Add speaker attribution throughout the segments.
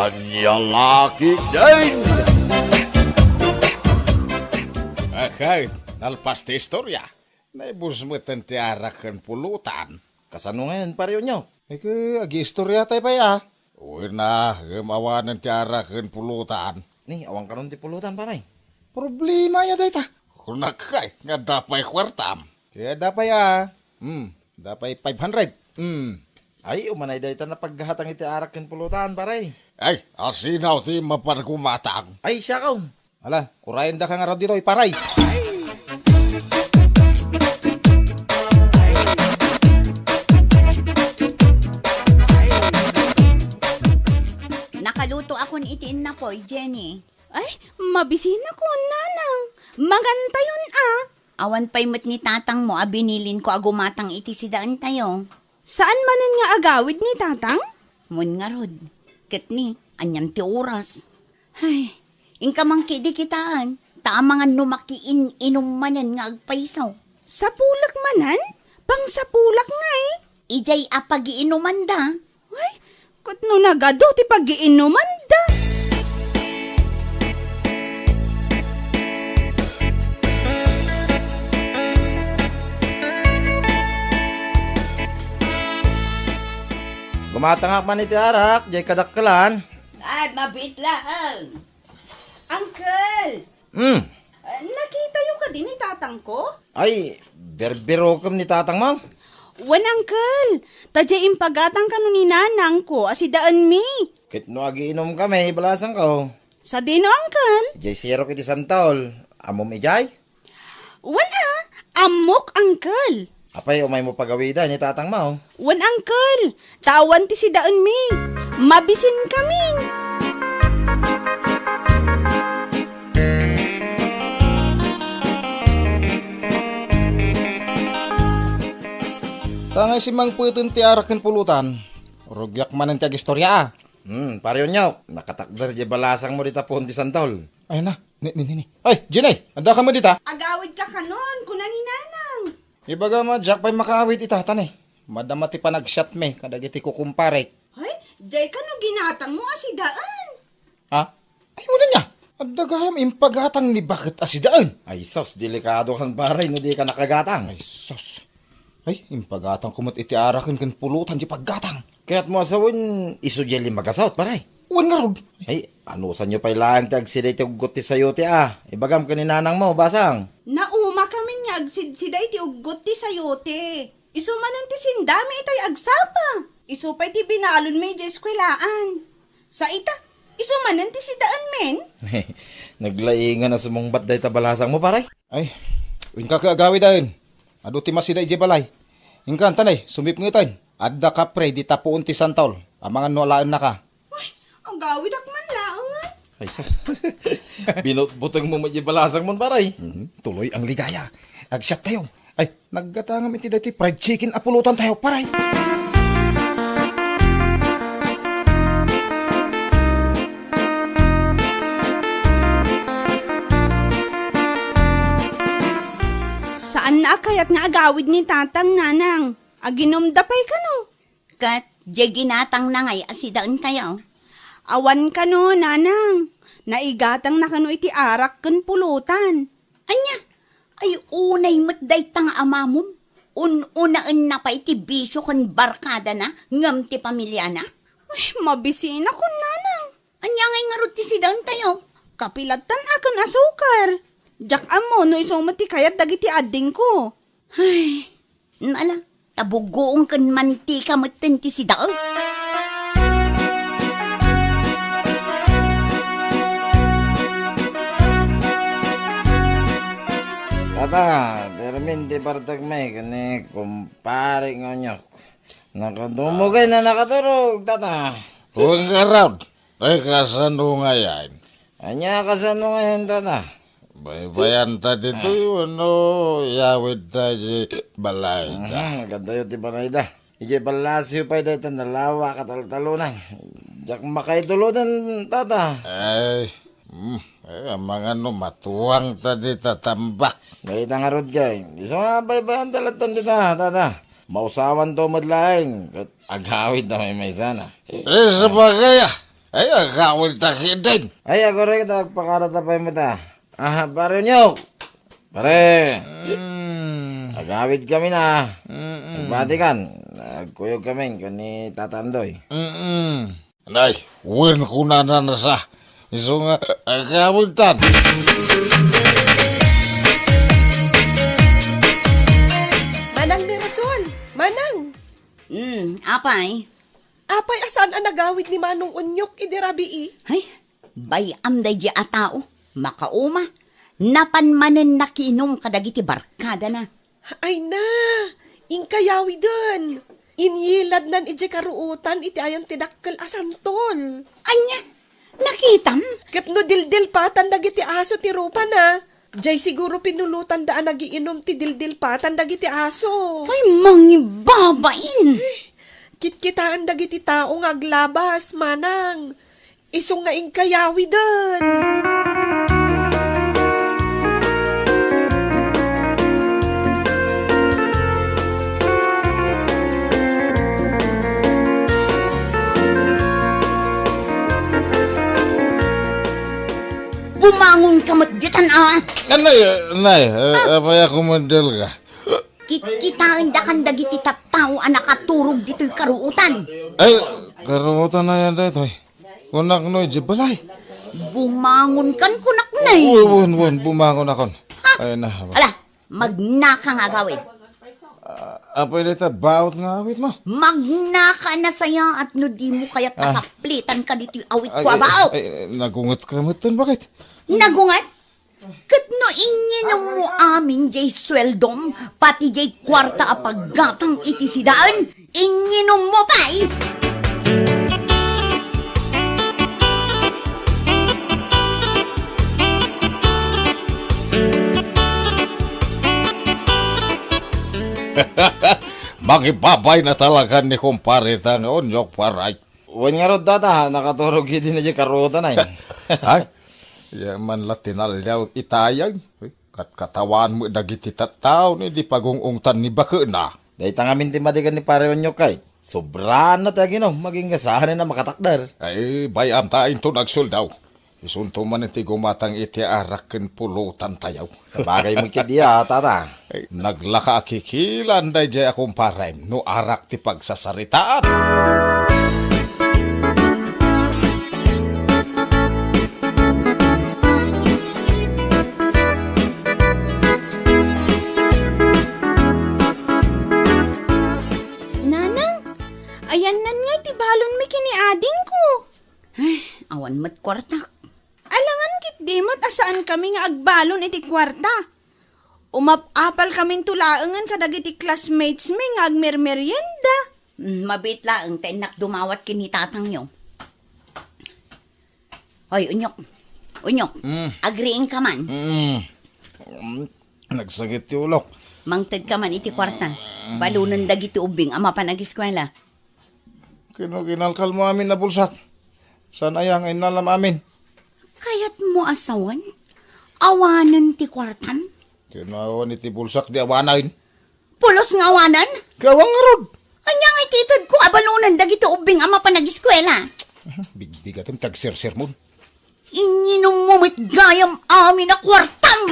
Speaker 1: Kanyang laki din!
Speaker 2: Akay, nalpas ti istorya. Naibus mo ti arakan pulutan.
Speaker 3: Kasano ngayon, pareho nyo?
Speaker 2: Agi istorya tayo pa ya. Uy na, gamawanan ti arakan pulutan.
Speaker 3: Ni, awang karon ti pulutan, paray.
Speaker 2: Problema ya dayta. Kunakay, nga dapay kwartam. Kaya dapay dapay 500.
Speaker 3: Ay, umanay dayta na paghatang iti arak ken pulutan, paray.
Speaker 2: Ay, asinaw ti maparkumatang.
Speaker 3: Ay, siya kaw.
Speaker 2: Ala, urayan da ka nga raw dito, iparay.
Speaker 4: Nakaluto akon itiin na po, Jenny.
Speaker 5: Ay, mabisin ako, nanang. Maganda yun, ah.
Speaker 4: Awan pa'y mat ni tatang mo, binilin ko agumatang iti sidaan tayo.
Speaker 5: Saan manan nga agawid ni tatang?
Speaker 4: Mun nga rod. Ket ni, anyan ti oras. Ay, ingka mang kidi kitaan. Tamangan numakiin inumanan nga agpaisaw.
Speaker 5: Sa pulak manan? Pang sa pulak nga eh.
Speaker 4: Ijay apag-iinuman da.
Speaker 5: Ay, kutno nagado ti pag-iinuman da.
Speaker 3: Gumatangak man iti arak, jay kadakkelan.
Speaker 5: Ay, mabit lang. Uncle, nakita yung ka din ni tatang ko?
Speaker 3: Ay, berbero kam ni tatang mo.
Speaker 5: Wan, uncle. Tadya impagatang ka nun ni nanang ko, asidaan mi.
Speaker 3: Kit no agiinom kami, balasan ko.
Speaker 5: Sa dino, uncle?
Speaker 3: Jay siro kiti santol. Amom ijay?
Speaker 5: Wan, amok, uncle.
Speaker 3: Apay, umay mo pagawida ni tatang mo.
Speaker 5: Wan, uncle. Tawan ti sidaan mi. Mabisin kami.
Speaker 2: Tangay si Mang Putin ti arakan pulutan. Rugyak man ang tiag istorya.
Speaker 3: Pareho nyo. Nakatakder jay balasang mo dita pohon ti santol.
Speaker 2: Ay na, ni. Ay, Jenay, anda ka mo dita.
Speaker 5: Agawid ka kanon, kuna ni nanang.
Speaker 2: Ibaga ma, Jack pa'y makawit itatan eh. Madama ti panag-shot me, kadagiti ko kumpare.
Speaker 5: Ay, jay ka no ginatang mo asidaan.
Speaker 2: Ha? Ay, wala niya. Adagayam impagatang ni bakit asidaan.
Speaker 3: Ay, sos, delikado kan paray no di ka nakagatang.
Speaker 2: Ay, sos. Ay, impagatang kumot iti arakan kan pulutan di paggatang.
Speaker 3: Kaya't mo asawin, iso jay limagasawt paray.
Speaker 2: Uwan nga rod.
Speaker 3: Ay, ano sa nyo pa'y lang ti agsiday ti ugot ti sayo ti Ibagam ka ni nanang mo, basang.
Speaker 5: Nauma kami niya agsidsiday ti ugot ti sayote. Isumanan ti sindami itay agsapa. Isupay ti binalon may di eskwelaan. Sa ita, isumanan ti sidaan men.
Speaker 3: Naglaingan na sumungbat day tabalasang mo, paray.
Speaker 2: Ay, wingka ka agawi dahin. Ado ti masida ije balay. Ingkan tanay, sumip ngitan. Adda ka pre, di tapuon ti santaol. Amangan no alaan na ka.
Speaker 5: Ay, ang gawid akman laangan.
Speaker 3: Ay, sa... Binutbutang mo balasang mo, paray.
Speaker 2: Tuloy ang ligaya. Agsyat tayo. Ay, naggatangam iti dati fried chicken apulutan tayo, paray.
Speaker 5: Saan na kayat nga agawid ni tatang nanang? Aginomdapay ka no?
Speaker 4: Kat, jay ginatang na ngay asidaan kayo.
Speaker 5: Awan ka no, nanang. Naigatang na kano iti arak kan pulutan.
Speaker 4: Anya, ay unay matday tang amamon. Unaan na pa iti bisyo kan barkada na, ngam ti pamilya na.
Speaker 5: Ay, mabisin ako, nanang.
Speaker 4: Anya ngay nga rod ti sidaan tayo.
Speaker 5: Kapilatan akan asukar. Jak amo no isumati kayat dagiti adding ko.
Speaker 4: Ay, nala, tabugoong kan mantika matin ti sidaan.
Speaker 3: Tata, pero hindi partag may kani kumpare ngonyok. Nakadumugay na nakaturog, tata.
Speaker 2: Huwag ka raw. Ay, kasano nga yan?
Speaker 3: Anya kasano ngayon, tata?
Speaker 2: Baybayan ta dito yun, yawid ta di balay ta.
Speaker 3: Ganda yun, di ba na ida? Ije balasyo pa ida, nalawa kataltalunan. Jak makay tulunan, tata.
Speaker 2: Ay, ang mga matuwang ta di tatambak.
Speaker 3: Gayta nga rod kay. Iso nga baybayan talatan dita, tata. Mausawan to madlaing. Agawid na may sana.
Speaker 2: Sabagay
Speaker 1: Ay, agawin takidin.
Speaker 3: Ay, ako rin nagpakaratapay mo ta. Ah, pare nyo. Pare. Agawid kami na. Nagbati kan. Nagkuyog kami kani Tatandoy.
Speaker 1: Nay, win ko na sa. Iso nga, agawin tan.
Speaker 6: Manang Mirasol! Manang!
Speaker 4: Apay.
Speaker 6: Apay asan ang nagawid ni Manong Unyok idirabi
Speaker 4: Ay, bayam day di atao. Makauma. Napanmanen na kinom kadagiti barkada na.
Speaker 6: Ay na! Ingkayawi dun! Inyilad nan iti karuutan iti ayan tinakkel asantol.
Speaker 4: Anya, nakitam?
Speaker 6: Kat no dildil patan dagiti aso ti rupa na. Jay siguro pinulutan daan nagiinom ti dildil patan dagiti aso.
Speaker 4: Ay, mangibabain.
Speaker 6: Kitkitaan dagiti tao nga aglabas, manang. Isong nga ingkayawi dun.
Speaker 4: Bumangon ka matgitan
Speaker 1: Nay, apay ako model ka.
Speaker 4: Kikitaan da kan dagiti tattao ang nakaturog dito'y karuutan.
Speaker 1: Ay, karutan na yan dito. Kunak no, balay.
Speaker 4: Bumangon kan kunak na eh.
Speaker 1: Buwan, bumangon ako. Ay na.
Speaker 4: Ala, magnaka nga gawin.
Speaker 1: Apay dito, bawat nga awit mo.
Speaker 4: Magnaka na saya at no di mo kaya't kasaplitan ka dito'y awit kwa bao.
Speaker 1: Ay, nagungat ka mo bakit?
Speaker 4: Nagungat? Kat no inyinom mo amin jay sweldom, pati jay kwarta a paggatang iti sidaan, inyinom mo pa eh.
Speaker 1: Magibabay na talaga ni kumpare nga Unyok paray.
Speaker 3: Uwan nga rod data, nakaturog hindi na dyan karuutan ay.
Speaker 1: Ay, yaman latinalyaw itayag. Katawan mo dagiti tattaw ni di pagungungtan ni baka na.
Speaker 3: Dahil tangamin ti madigan ni pare Unyok kay. Sobraan na tayo maging gasahan na makatakdar.
Speaker 1: Ay, bayam tayo ito nagsuldaw. Isunto man iti gumatang iti arakin pulutan tayaw.
Speaker 3: Sa bagay mo kidiya, tata.
Speaker 1: Ay, naglaka kikilan day jay akong parem no arak ti pagsasaritaan.
Speaker 5: Nanang, ayan nan nga ti balon mi kini ading ko.
Speaker 4: Ay, awan mat kwarta.
Speaker 5: Alangan kit dimot asaan kami nga agbalon iti kwarta. Umapapal kaming tulaangan kadagiti classmates mi nga agmermeryenda.
Speaker 4: Mabit lang, tenak dumawat kini tatang nyo. Hoy, Unyok. Unyok, agriing ka man.
Speaker 1: Nagsagit ti ulok.
Speaker 4: Mangtad ka man iti kwarta. Balunan dagiti ubing, ama pa nag-eskwela.
Speaker 1: Kinuginalkal mo amin na bulsak. San ayang inalam amin?
Speaker 4: Kaya't mo asawan? Awanan ti kwartan?
Speaker 1: Kinawan iti bulsak di awanain.
Speaker 4: Pulos nga awanan?
Speaker 1: Gawang arod.
Speaker 4: Anya nga ititad ko abalunan dagiti ubing, ama pa nag-eskwela.
Speaker 2: Bigbigatim tag-sir-sir mo.
Speaker 4: Inyinom mo mit gayam amin na kwartang!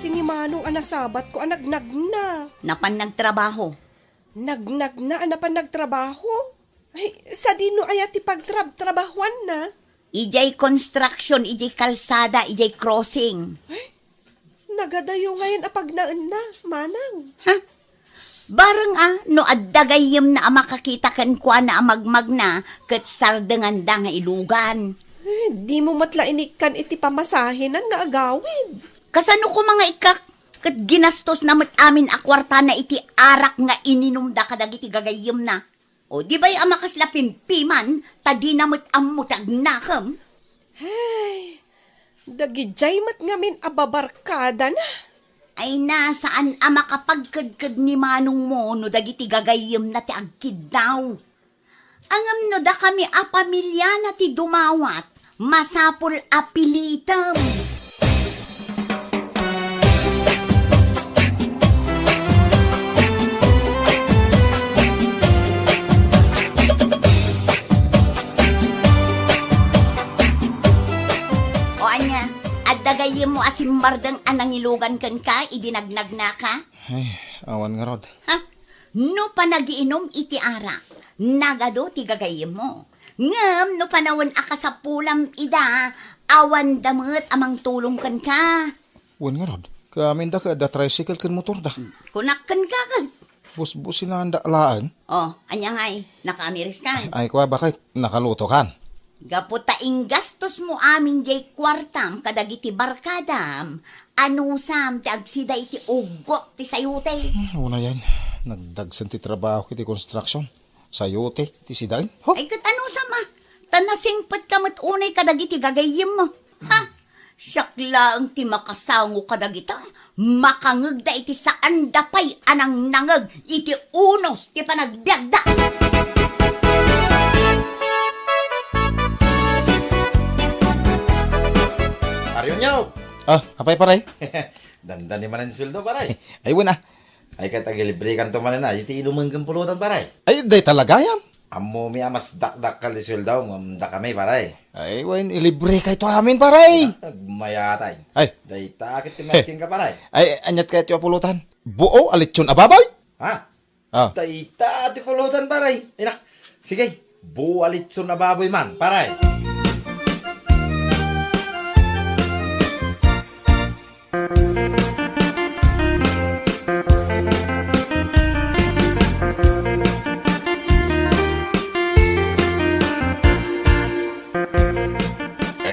Speaker 6: Ni Manong anasabat ko anagnag na.
Speaker 4: Napan nagtrabaho.
Speaker 6: Nagnag na anapan nagtrabaho. Ay, sa dino ayat ti pagtrabahuan na.
Speaker 4: Ijay construction, ijay kalsada, ijay crossing.
Speaker 6: Nagadayo ngayon apagnaan na, Manang.
Speaker 4: Ha? Barang no addagayem na makakita kan kwa na amagmag na kat sardangan da nga ilugan.
Speaker 6: Di mo matlainikan iti pamasahinan nga agawid.
Speaker 4: Kasano ko mga ikak, kat ginastos na mat amin akwarta na iti arak nga ininom da kadag iti gagayim na. O di ba'y amakas la pimpiman, tadi na mat amutag nakam?
Speaker 6: Hey, dagijay mat ngamin ababarkada na.
Speaker 4: Ay nasaan ang makapagkadkad ni manong mo no dagiti gagayem na ti agkid daw. Angam no da kami a pamilya na ti dumawat, masapul apilitam. O anya, at dagayem mo asimbardang anangilugan kan ka, idinagnag na ka?
Speaker 2: Ay, awan nga rod.
Speaker 4: Ha? No pa nagiinom iti arak, nagado ti gagayem mo. Ngam, no panawan akasapulam ida, awan damot amang tulong kan ka.
Speaker 2: Wan nga rod. Kamin da ka da tricycle kan motor da.
Speaker 4: Kunakkan ka ka.
Speaker 2: Bus-busin na handa laan.
Speaker 4: Oh, anya ngay, nakamiris ka.
Speaker 2: Ay, kwa bakit nakaluto kan?
Speaker 4: Gaputaing gastos mo amin jay kwartam kadagiti barkadam. Anusam ti agsida iti ugot ti sayute.
Speaker 2: Una yan. Nagdagsan ti trabaho kiti construction. Sayote, ti sidain. Ho?
Speaker 4: Ay kat anusam ah. Tanasingpat kamat unay kadagiti gagayim mo. Ha? Siyakla ang ti makasango kadagita. Makangag da iti saan dapay anang nangag iti unos ti panagdagda.
Speaker 3: Pare nyo!
Speaker 2: Ah, apay paray?
Speaker 3: Dandan ni manan suldo, paray.
Speaker 2: Ay, wala.
Speaker 3: Ay katagilibre kan to manan na, iti inuman kang pulutan, paray.
Speaker 2: Ay, day talaga yan.
Speaker 3: Amo mi amas dak-dak kal suldo, ngamda kami, paray.
Speaker 2: Ay, wan, ilibre kay to amin, paray.
Speaker 3: Nagmayatay.
Speaker 2: Ay,
Speaker 3: Day takit timatkin ka, paray.
Speaker 2: ay, anyat kay tiyo pulutan. Buo, alitsyon, ababoy.
Speaker 3: Ha?
Speaker 2: Ah,
Speaker 3: Day ti pulutan, paray. Ina, sige, buwalitson na baboy man, paray.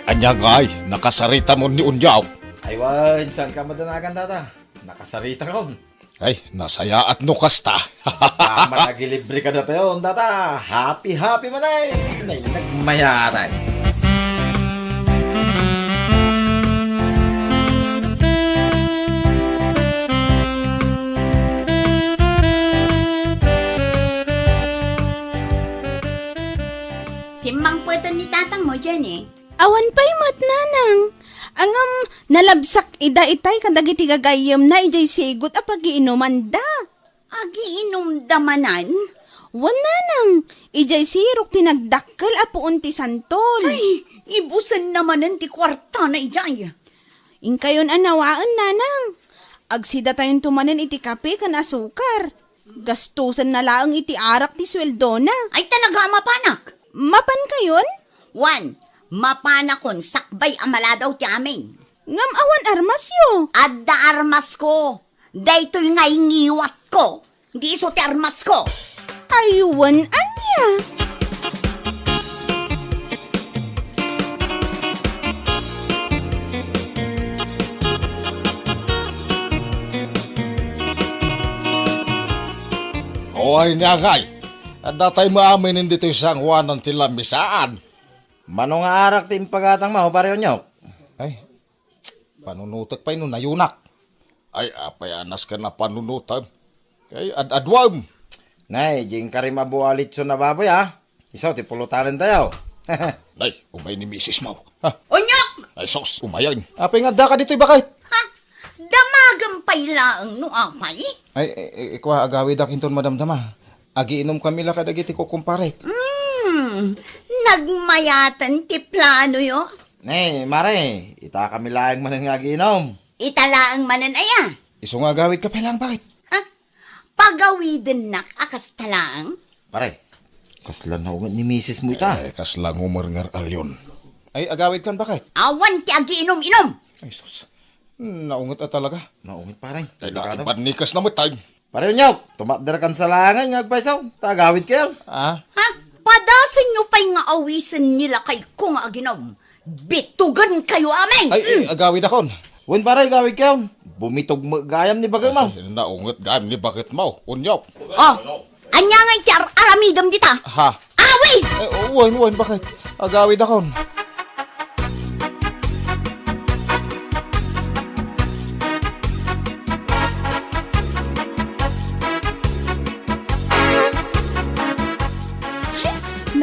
Speaker 1: Anya ngay, nakasarita mo ni Unyaw.
Speaker 3: Ay, wan, saan ka madanagan, tata? Nakasarita ko.
Speaker 1: Ay, nasaya at nukasta.
Speaker 3: Tama nagilibre ka na tayo, tata. Happy, happy man ay. Nagmayatay.
Speaker 4: Simang pwede ni tatang mo dyan eh.
Speaker 5: Awan pa'y mat nanang. Angam nalabsak ida itay kadagiti gagayem na ijay sigot a pagiinuman da.
Speaker 4: Agi inom damanan.
Speaker 5: Wan nanang, ijay sirok tinagdakkel a puon ti santol.
Speaker 4: Ay, ibusan naman ng ti kwarta na ijay.
Speaker 5: Inkayon anawaan nanang. Agsida tayon tumanen iti kape kan asukar. Gastusan na laang iti arak ti sweldo na.
Speaker 4: Ay talaga mapanak.
Speaker 5: Mapan kayon?
Speaker 4: One, mapanakon sakbay amala daw ti amin.
Speaker 5: Ngam awan armasyo.
Speaker 4: Adda armas ko. Daytoy nga ingiwat ko. Di iso ti armas ko.
Speaker 5: Aywan anya.
Speaker 1: O ay niya ngay, at datay maamin hindi to isang wanan tila misaan.
Speaker 3: Manong arak ti impagatang mo, pareho nyo.
Speaker 2: ay, panunutak pa yun, nayunak.
Speaker 1: Ay, apayanas ka na panunutan. Kay adwam.
Speaker 3: Nay, jing karim abualitson na baboy, ha? Isaw, ti pulutanan tayo.
Speaker 1: Nay, umay ni Mrs. Mau.
Speaker 4: Onyok!
Speaker 1: Ay, sos, umayan.
Speaker 2: Apay nga da ka dito'y bakit?
Speaker 4: Ha? Damagang pailaang no apay?
Speaker 2: Ay, ikwa, agawid akinton madamdama. Agiinom kami la kadagiti ko kumpare.
Speaker 4: Nagmayatan ti plano yo.
Speaker 3: Nay, mare, ita kami laeng man nga giinom.
Speaker 4: Italaang manan aya.
Speaker 2: Iso nga agawid ka pa lang, bakit?
Speaker 4: Ha? Pagawiden nak akas talaang?
Speaker 3: Pare, kaslan na ugat ni misis mo ita.
Speaker 1: Ay, kaslang umarngar alyon.
Speaker 2: Ay, agawid kan bakit?
Speaker 4: Awan ti agi inom-inom.
Speaker 2: Ay, sus. Naungot na talaga.
Speaker 3: Naungit pare.
Speaker 1: Ay, naibanikas na mo time.
Speaker 3: Pareho nyo, tumatder kan sa langay, ngagpaisaw, tagawid kayo.
Speaker 2: Ah,
Speaker 4: Ha? Padasan nyo pa'y nga awisan nila kay kung aginom. Bitugan kayo amin!
Speaker 2: ay, agawid akon.
Speaker 3: Wen pare, gawid kayo. Bumitog gayam ni bagay mo.
Speaker 1: Ay, naungat gam ni bakit mo, Unyaw.
Speaker 4: Oh, anya nga iti aramidam dita.
Speaker 2: Ha?
Speaker 4: Awit!
Speaker 2: Ay, wan, bakit? Agawid akon.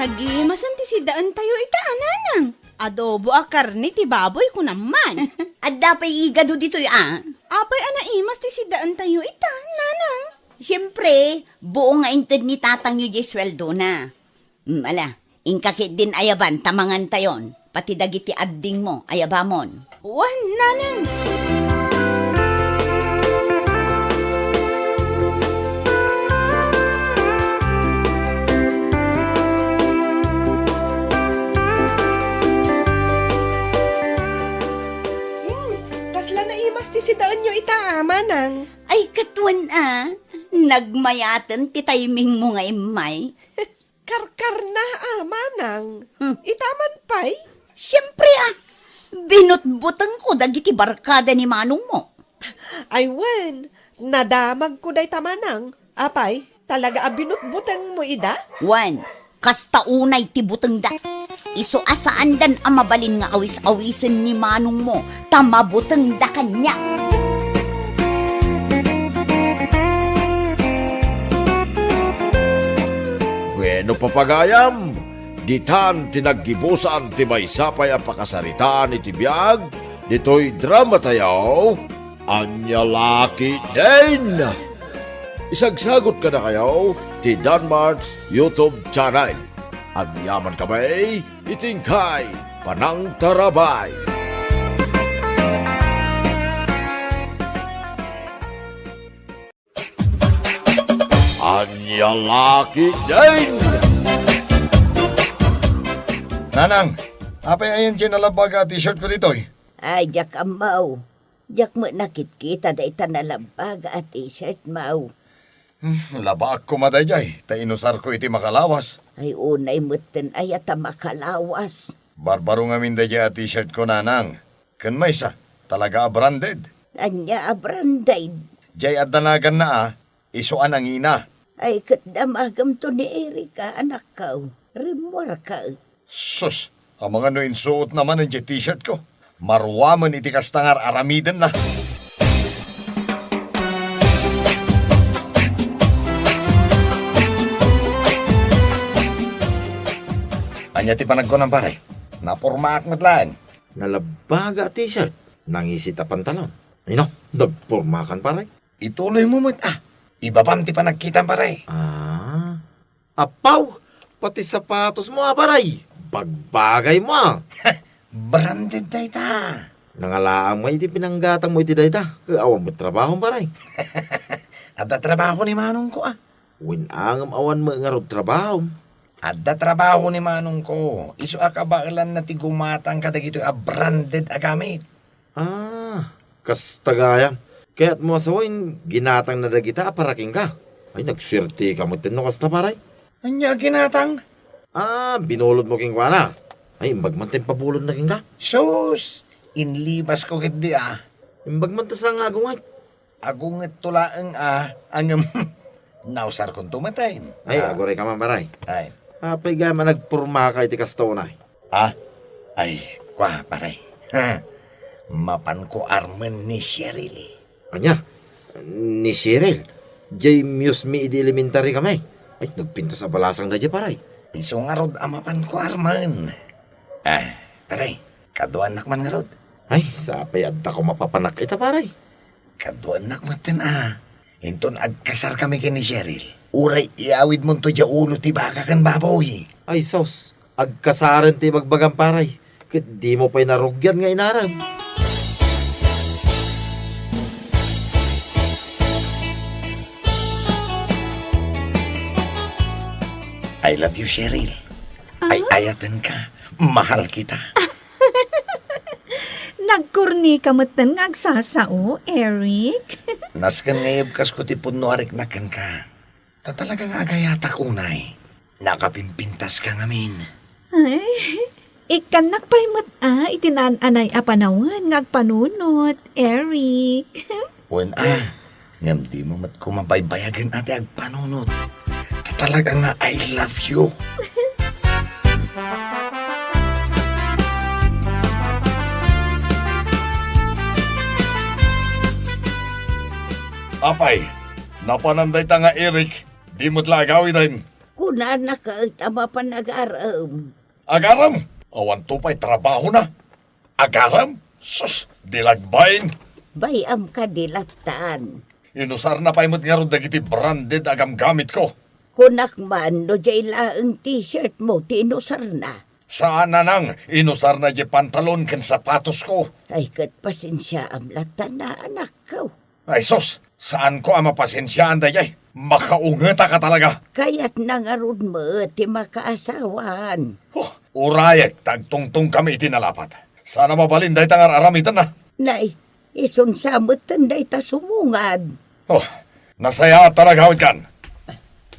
Speaker 5: Nagimasan ti si daan tayo ita, nanang. Adobo a karne ti baboy ko naman.
Speaker 4: At dapat igado dito
Speaker 5: Apay anaimas ti si daan tayo ita, nanang.
Speaker 4: Siyempre, buo nga inted ni tatang yu di sweldo na. Ala, ingkakit din ayaban, tamangan tayon. Pati dagiti adding mo, ayabamon.
Speaker 5: Wan, nanang.
Speaker 6: Kasla na imas ti si daan nyo ita, manang.
Speaker 4: Ay, katwan nagmayatan ti timing mo nga imay.
Speaker 6: Karkar na, manang. Itaman pa'y?
Speaker 4: Siyempre binutbutang ko dagiti barkada ni manong mo.
Speaker 6: Ay, wen. Nadamag ko day tamanang. Apay, talaga abinutbutang mo ida?
Speaker 4: Wan, kasta unay ti butang da. Iso asaan dan ang mabalin nga awis-awisan ni manong mo, tamabutang da kanya.
Speaker 7: Bueno papagayam, ditan tinaggibusan ti may sapay ang pakasaritaan iti biyag, dito'y drama tayaw, anya laki din. Isagsagot ka na kayo ti Danmar's YouTube channel. Agyaman kamay, itingkay, panang tarabay. Anya laki din.
Speaker 8: Nanang, apay ayan kinalabag t-shirt ko dito eh.
Speaker 4: Ay, jak amaw. Jak mo nakit-kita da ita nalabag at t-shirt mau.
Speaker 8: Laba ako madayay, ta inusar ko iti makalawas.
Speaker 4: Ay unay mutten ay at makalawas.
Speaker 8: Barbaro nga min dayay at t-shirt ko, nanang. Kan may sa, talaga branded.
Speaker 4: Anya abranday.
Speaker 8: Jay at danagan na isuan ang ina.
Speaker 4: Ay katdamagam to ni Erika, anak ka. Rimwar ka.
Speaker 8: Sus, ang mga no insuot naman ang t-shirt ko. Marwaman iti kastangar aramiden na. Anya ti panagko ng pare. Napurmaak matlaan.
Speaker 3: Nalabaga t-shirt, nangisita pantalon. Ay no, nagpormakan pare.
Speaker 8: Ituloy mo mo't Iba pam ti panagkita pare.
Speaker 3: Apaw, pati sapatos mo pare. Bagbagay mo
Speaker 8: Branded day ta.
Speaker 3: Nangalaang mo iti pinanggatang mo iti dayta. Kaawang mo trabaho pare.
Speaker 8: Adda trabaho ni manong ko
Speaker 3: Winangam awan mo nga rod trabaho.
Speaker 8: Adda trabaho ni manong ko. Isu akabailan na ti gumatang kadagito branded agamit.
Speaker 3: Kastagayam. Kaya't mo asawin, ginatang na dagita, paraking ka. Ay, nagswerte ka mo tinno kasta paray.
Speaker 8: Anya ginatang?
Speaker 3: Binulod mo king wana. Ay, imbagmantin pabulod na king ka.
Speaker 8: Sus, inlibas ko kiti
Speaker 3: Imbagmantin sa nga agungay.
Speaker 8: Agunget tulaang ang nausar kong tumatay.
Speaker 3: Ay, agoray ka man paray.
Speaker 8: Ay.
Speaker 3: Apay gama nagpurma ka iti kastawnay.
Speaker 8: Ay, kwa paray. Mapan ko arman ni Cheryl.
Speaker 3: Anya, ni Cheryl. Jay muse mi idi elementary kami. Ay, nagpinta sa balasang na jay paray.
Speaker 8: Iso nga rod amapan ko arman. Paray, kaduan nakman nga rod.
Speaker 3: Ay, sapay adda ko mapapanak ita paray.
Speaker 8: Kaduan nakmatin Inton agkasar kami kini Cheryl. Uray iawid mo to dya ulo ti baka kan baboy.
Speaker 3: Ay, sos, agkasaran ti bagbagang paray. Kit di mo pa'y narugyan nga inarang.
Speaker 8: I love you, Cheryl. Ay ayatan ka. Mahal kita.
Speaker 9: Nagkurni ka matan nga agsasao, Eric.
Speaker 8: Naskan ngayab kas ko ti puno arik nakan ka. Tatalagang agayatak unay. Nakapimpintas ka ngamin.
Speaker 9: Ay, ikanak pa'y itinananay apanawan nga agpanunot, Eric.
Speaker 8: Wen ngam di mo mat kumabaybayagan ate agpanunot. Tatalagang nga I love you. Apay, napananday ta nga Eric. Di mo't lagawi din.
Speaker 4: Kuna na ka tama pa nag-aram.
Speaker 7: Agaram, awan tupay trabaho na. Agaram, sus, dilagbayin.
Speaker 4: Bayam ka dilatan.
Speaker 7: Inusar na paimot nga ron dagiti branded agam gamit ko.
Speaker 4: Kunak man no jay laang t-shirt mo tinusar na.
Speaker 7: Saan na nang inusar na di pantalon ken sapatos ko.
Speaker 4: Ay kat pasensya am latan na anak ko.
Speaker 7: Ay sus, saan ko ang mapasensyaan dayay? Makaungeta ka talaga.
Speaker 4: Kaya't nangarod mo ti makaasawan.
Speaker 7: Urayek, tagtungtong kami itinalapat. Sana mabalin dahi tangar aramitan na.
Speaker 4: Nay, ison samot tanday ta sumungad.
Speaker 7: Nasaya at talagawid kan.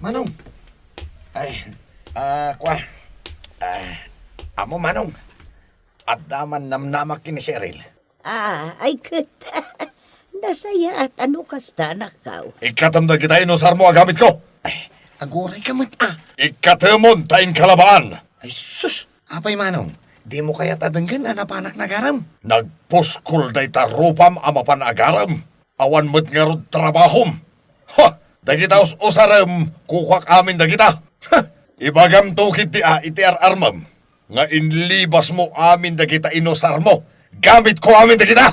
Speaker 8: Manong. Amo Manong. At daman namnamak kini Cheryl.
Speaker 4: Ay kat. Nasaya at ano kasta nakaw.
Speaker 7: Ikatamda kita inusar mo agamit ko.
Speaker 8: Aguray ka mat
Speaker 7: Ikatemon taing kalabaan.
Speaker 8: Ay sus, apay Manong. Di mo kaya tadenggan anapanak nagaram.
Speaker 7: Nagpuskul day tarupam amapan agaram. Awan mo't nga rod trabahom. Dagita usarem kukwak amin dagita. Ibagam tukit di iti armam. Nga inlibas mo amin dagita inusar mo. Gamit ko amin dagita.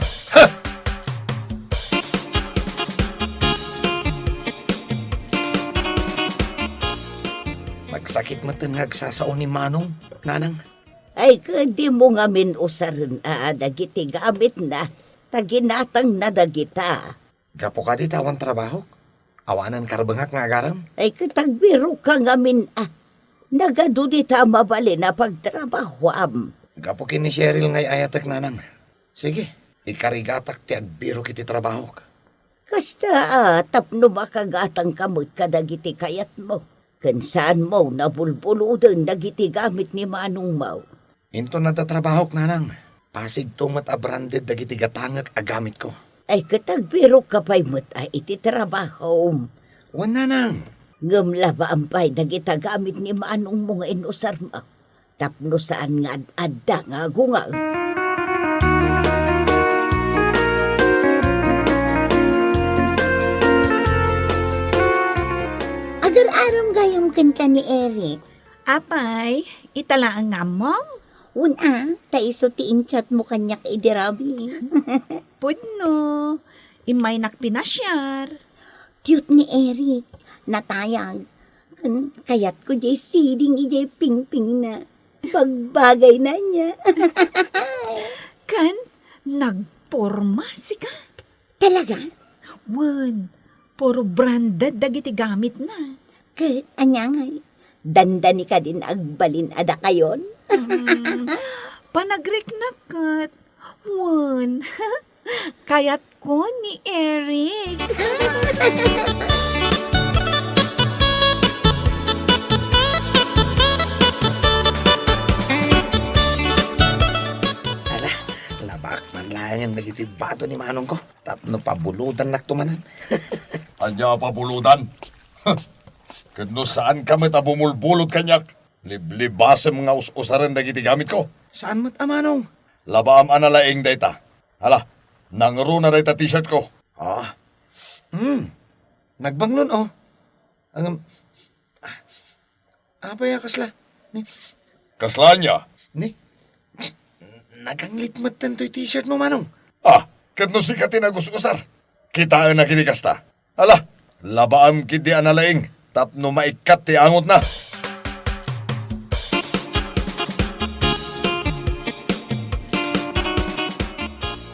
Speaker 8: Magsakit matengag sasaon ni Manong, nanang.
Speaker 4: Ay kadi mo nga min usarin dagiti gamit na. Taginatang na dagita.
Speaker 8: Gapo ka di tawan trabaho. Awanan karbangak nga agaram.
Speaker 4: Ay katagbiro ka nga min nagado di ta mabali na pagtrabahoam.
Speaker 8: Gapo kini Cheryl ngay ayatek nanang. Sige, ikarigatak ti agbiro kiti trabaho.
Speaker 4: Kasta tapno makagatang kamot kadagiti kayat mo. Kansaan mo nabulbuludan dagiti gamit ni Manong Mau.
Speaker 8: Into natatrabaho nanang. Pasig tumat abranded dagiti gatangak agamit ko.
Speaker 4: Ay katagbiro ka pa'y mo't iti trabaho.
Speaker 8: Wan nanang.
Speaker 4: Ngamla ampay dagita gamit ni Manong mo nga inusar mo. Tapno saan nga adda nga gungal.
Speaker 10: Agar-aram gayong kanta ni Eric.
Speaker 9: Apay, itala ang ngamong.
Speaker 10: Una, taiso ti inchat mo kanyak idirabi.
Speaker 9: Pudno, imay nakpinasyar.
Speaker 10: Cute ni Eric. Natayag. Kayat ko jay siding ijay ping-ping na. Pagbagay na niya.
Speaker 9: Kan, nagporma si ka.
Speaker 10: Talaga?
Speaker 9: Wan, puro branded dagiti gamit na.
Speaker 10: Kat, anyangay. Dandani ka din agbalin ada kayon.
Speaker 9: Panagrik na kat. Wan, kayat ko ni Eric.
Speaker 8: Labak man layan dagiti bato ni Manong ko. Tapno pabuludan naktumanan.
Speaker 7: Anya pabuludan. Kano saan ka met abumulbulot kanyak? Liblibasem nga us-usaran dagiti gamit ko.
Speaker 8: Saan mat Manong?
Speaker 7: Labaam analaing dayta. Hala, nangro na dayta t-shirt ko.
Speaker 8: Nagbanglon Ang apay kasla.
Speaker 7: Kaslaan niya.
Speaker 8: Ni. Naganglit mat tantoy t-shirt mo Manong.
Speaker 7: Kano si katin agus-usar. Kitaan na kinikasta. Hala, labaam kidi analaing. Tapno maikat ti angot na.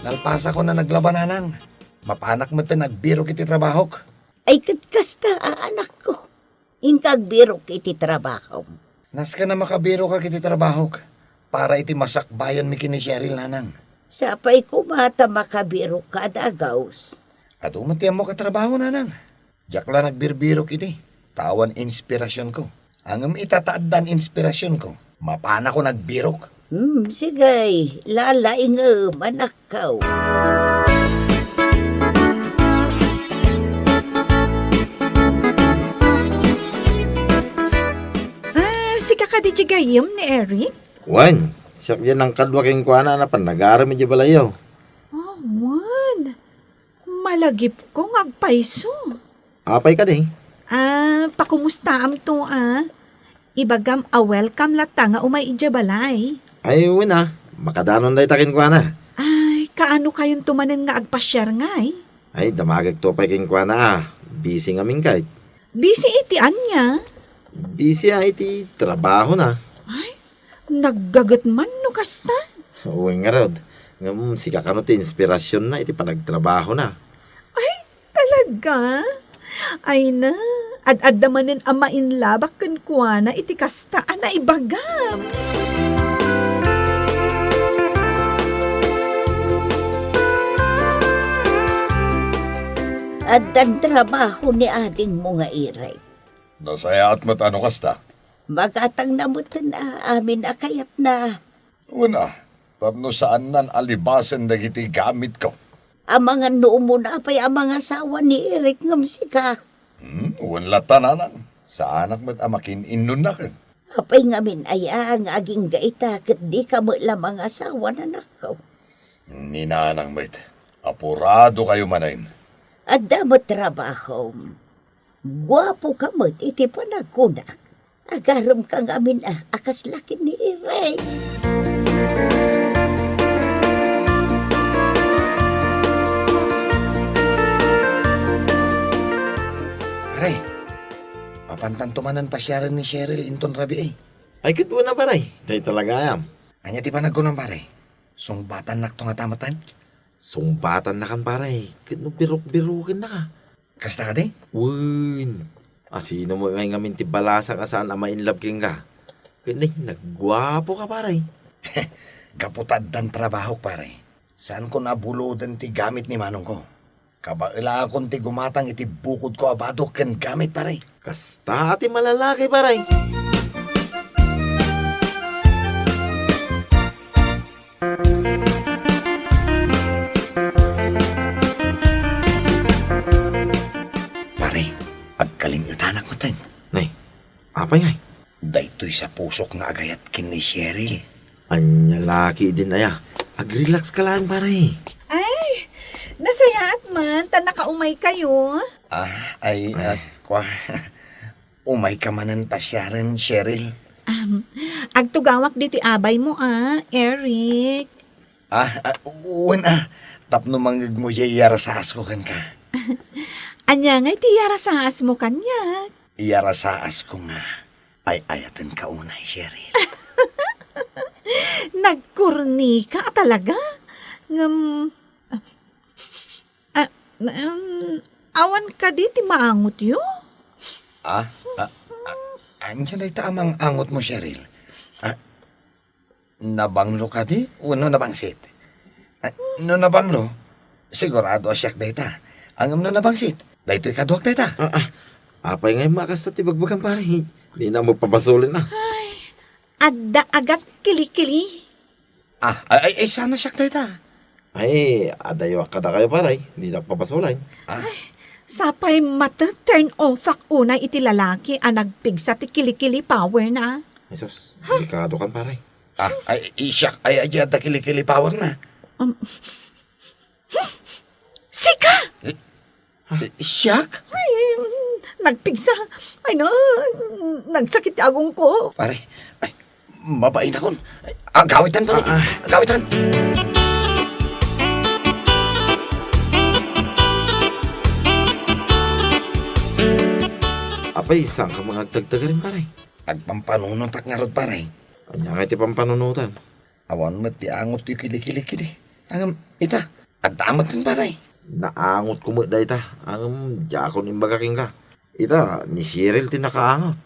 Speaker 8: Nalpasa ko na naglabananang. Mapanak mo ta nagbiro kiti trabaho.
Speaker 4: Ay katkasta anak ko. Inkagbiro kiti trabaho.
Speaker 8: Nas ka na makabiro ka kiti trabaho. Para iti masakbayan mi kini Cheryl nanang.
Speaker 4: Sapay kumata makabiro ka dagaws.
Speaker 8: At umatiyan mo katrabaho nanang. Diyak lang nagbirbiro kiti. Tawan inspirasyon ko. Ang itataaddan inspirasyon ko. Mapana ko nagbirok.
Speaker 4: Sige, lalaing anak ko.
Speaker 9: Si kakadidya gayam ni Eric?
Speaker 3: Wan, siya yan ang kadwa kayong kuwana na panagaram medyo balayaw.
Speaker 9: Wan, malagip ko ngagpaiso.
Speaker 3: Apay ka di.
Speaker 9: Pakumusta am to Ibagam a welcome lata nga umay ija balay.
Speaker 3: Ay, wala. Makadanon day takin kwa na.
Speaker 9: Ay, kaano kayong tumanen nga agpasyar ngay?
Speaker 3: Ay, damagag to pa kin kwa na. Busy nga mingkay.
Speaker 9: Busy iti anya.
Speaker 3: Busy iti trabaho na.
Speaker 9: Naggagat man no kasta.
Speaker 3: Uwing nga rod. Nga si kakano ti inspirasyon na iti panagtrabaho na.
Speaker 9: Talaga? Ay na, ad-ad damanen ama inlabak kan kuana iti kastaan na ibagam.
Speaker 10: At ang trabaho ni ading mo nga iray.
Speaker 7: Nasaya at matano kasta.
Speaker 10: Magatang namutan na amin akayat na.
Speaker 7: Una, tapno saan nan alibasan dagiti gamit ko.
Speaker 10: Ang mga noo mo na pa'y ang mga asawa ni Eric ngam sika.
Speaker 7: Wala tananan. Sa anak mo't amakin inun na ka.
Speaker 10: Apay ngamin ay ang aging gaita kat di ka mo lamang asawa na nakaw.
Speaker 7: Ninanang mait. Apurado kayo manayin.
Speaker 10: At damot trabaho. Guwapo ka mo't iti panagkunak. Agaram kang amin akas laki ni Eric.
Speaker 8: Paray, mapantan tumanan pa siya rin ni Cheryl inton rabi eh.
Speaker 3: Ay, kitwa na paray. Day talaga ayam.
Speaker 8: Anya ti panagkunan pare. Sungbatan nak to nga tamatan.
Speaker 3: Sumbatan na kan paray. Kit no birok-birokin na ka.
Speaker 8: Kasta ka di?
Speaker 3: Win. Asino mo ngay ngamin ti balasa ka saan ama in love king ka. Kini, nagwapo ka paray.
Speaker 8: Gaputad dan trabaho pare. Saan ko nabulodan ti gamit ni manong ko? Kabaila akong ti gumatang iti bukod ko abado ken gamit pare.
Speaker 3: Kasta ti malalaki paray.
Speaker 8: Pare, agkalingitanak mo tayo.
Speaker 3: Nay, apay ngay.
Speaker 8: Daytoy sa pusok nga agayat kin ni Cheryl.
Speaker 3: Anya laki din aya. Ag-relax ka lang paray.
Speaker 9: Ay, nasayaat man, ta nakaumay kayo.
Speaker 8: Kwa. Umay ka manan pa siya rin, Cheryl.
Speaker 9: Agtugawak diti abay mo Eric.
Speaker 8: Tapno manggag mo yayara sa asko kan ka.
Speaker 9: Anya nga tiyara sa asmo kanya.
Speaker 8: Iyara sa asko nga. Ay ayatan ka unay, Cheryl.
Speaker 9: Nagkurni ka talaga? Awan ka diti maangot yo?
Speaker 8: Andiyan ay tamang angot mo, Cheryl. Nabanglo ka di? Uno nabangsit? No nabanglo? Sigurado asyak dayta. Ang no nabangsit? Dayto'y kaduak dayta.
Speaker 3: Apay ngay makasta ti bagbagan paray. Di na magpapasulin na.
Speaker 9: Adda agat kili-kili.
Speaker 8: Ay sana siyak dayta.
Speaker 3: Ay, adayo ka na kayo paray. Di na papasulin.
Speaker 9: Sapay mata turn off unay iti lalaki nagpigsa ti kili-kili power na.
Speaker 3: Jesus, delikado kan paray.
Speaker 8: Siyak ay ayada kilikili power na.
Speaker 9: Sika!
Speaker 8: Siyak?
Speaker 9: Ay, nagpigsa. Ay no, nagsakit agong ko.
Speaker 8: Pare, mabain akon. Gawitan pare. Gawitan.
Speaker 3: Apay, saan ka mga agtagtaga rin paray?
Speaker 8: Agpampanunot nga rod pare.
Speaker 3: Kanya nga iti pampanunutan.
Speaker 8: Awan mo't di angot yung kilikili-kili. Ita, agdamat din pare.
Speaker 3: Naangot ko mo da ita. Ang jakon imbagaking ka. Ita, ni Cheryl tinakaangot.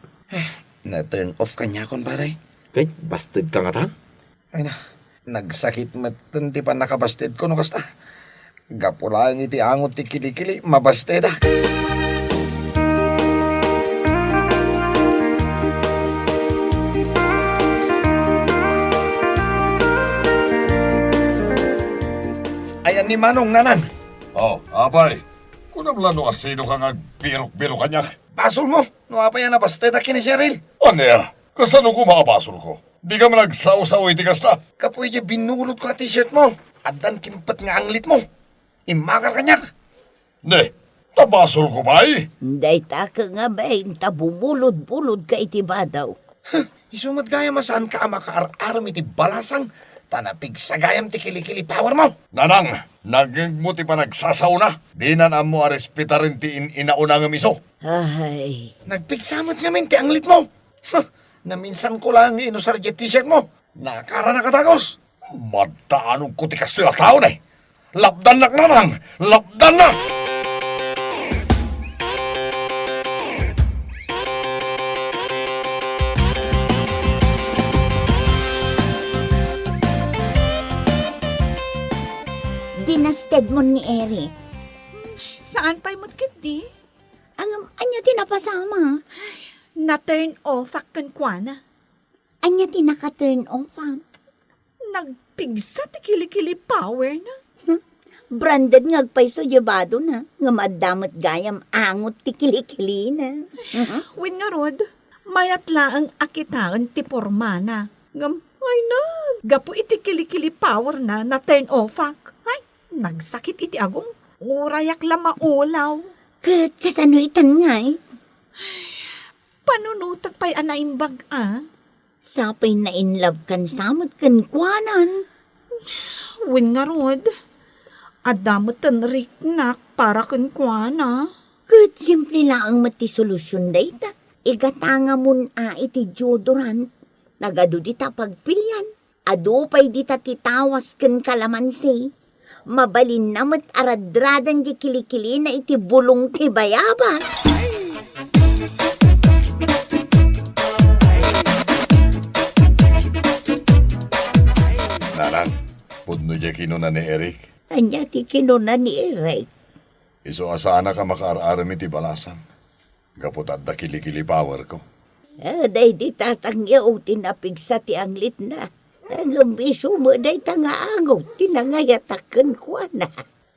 Speaker 8: Na-turn off ka niya kon pare.
Speaker 3: Kay, bastard ka nga tan?
Speaker 8: Ay na, nagsakit matan di pa nakabasted ko no kasta. Gapulang iti angot ti kilikili, mabasted ah. Ayan ni Manong nanan.
Speaker 7: Apay. Kunam lang no asino ka nga birok-birok kanya.
Speaker 8: Basol mo, no apa yan nabasted na kini Cheryl.
Speaker 7: Ano ya? Kasano ko makabasol ko? Di ka man nagsaw-saw iti kasta.
Speaker 8: Kapoy di binulot ko ang t-shirt mo. At dan kimpat nga anglit mo. Imakar kanyak.
Speaker 7: Ne, tabasol ko ba eh?
Speaker 10: Day ta ka nga ba, tabumulod-bulod ka iti badaw.
Speaker 8: Isumat gayam saan ka makaar-aram iti balasang tanapig sa gayam ti kilikili power mo.
Speaker 7: Nanang, nagmuti pa nagsasauna. Di na mo arespita rin ti inaunang miso.
Speaker 4: Ay,
Speaker 8: Nagpigsamot ngamin ti anglit mo. Na minsan ko lang inusar ti t-shirt mo. Nakara nakatagos.
Speaker 7: Mataanong ko ti kastoy tao na eh. Lapdan na nanang! Lapdan na!
Speaker 10: Binasted mo ni Eric.
Speaker 9: Saan pa'y matkit di?
Speaker 10: Anya tinapasama.
Speaker 9: Na-turn off akan kwa na.
Speaker 10: Anya tinaka-turn off.
Speaker 9: Nagpigsa ti kilikili power na.
Speaker 10: Branded ngagpay so jabado na. Nga madamot gayam angot ti kilikili na.
Speaker 9: Win nga rod, mayat laang akitaan ti porma na. Ay na, gapo iti kilikili power na na-turn off ak. Ay, nagsakit iti agong. Urayak la maulaw.
Speaker 10: Kat kasano itan nga eh.
Speaker 9: Panunutak pa'y anaimbag
Speaker 10: Sapay na in love kan samot kan kwanan.
Speaker 9: Win nga rod, adamot tan riknak para kan kwa na.
Speaker 10: Kat simple lang mati solusyon da ita. Igatanga mun iti deodorant. Nagado dita pagpilyan. Ado pa'y dita titawas kan kalamansi. Mabalin namat aradradan di kilikili na iti bulong ti bayabas.
Speaker 7: Nanang, pudno dya kinuna ni Eric.
Speaker 10: Anya ti kinuna ni Eric.
Speaker 7: Iso asana ka makaar-aram iti balasang. Gapot at da kilikili power ko.
Speaker 10: Day di tatangyaw tinapigsa ti anglit na. Ang ambiso mo day tangaangaw tinangayatakan ko na.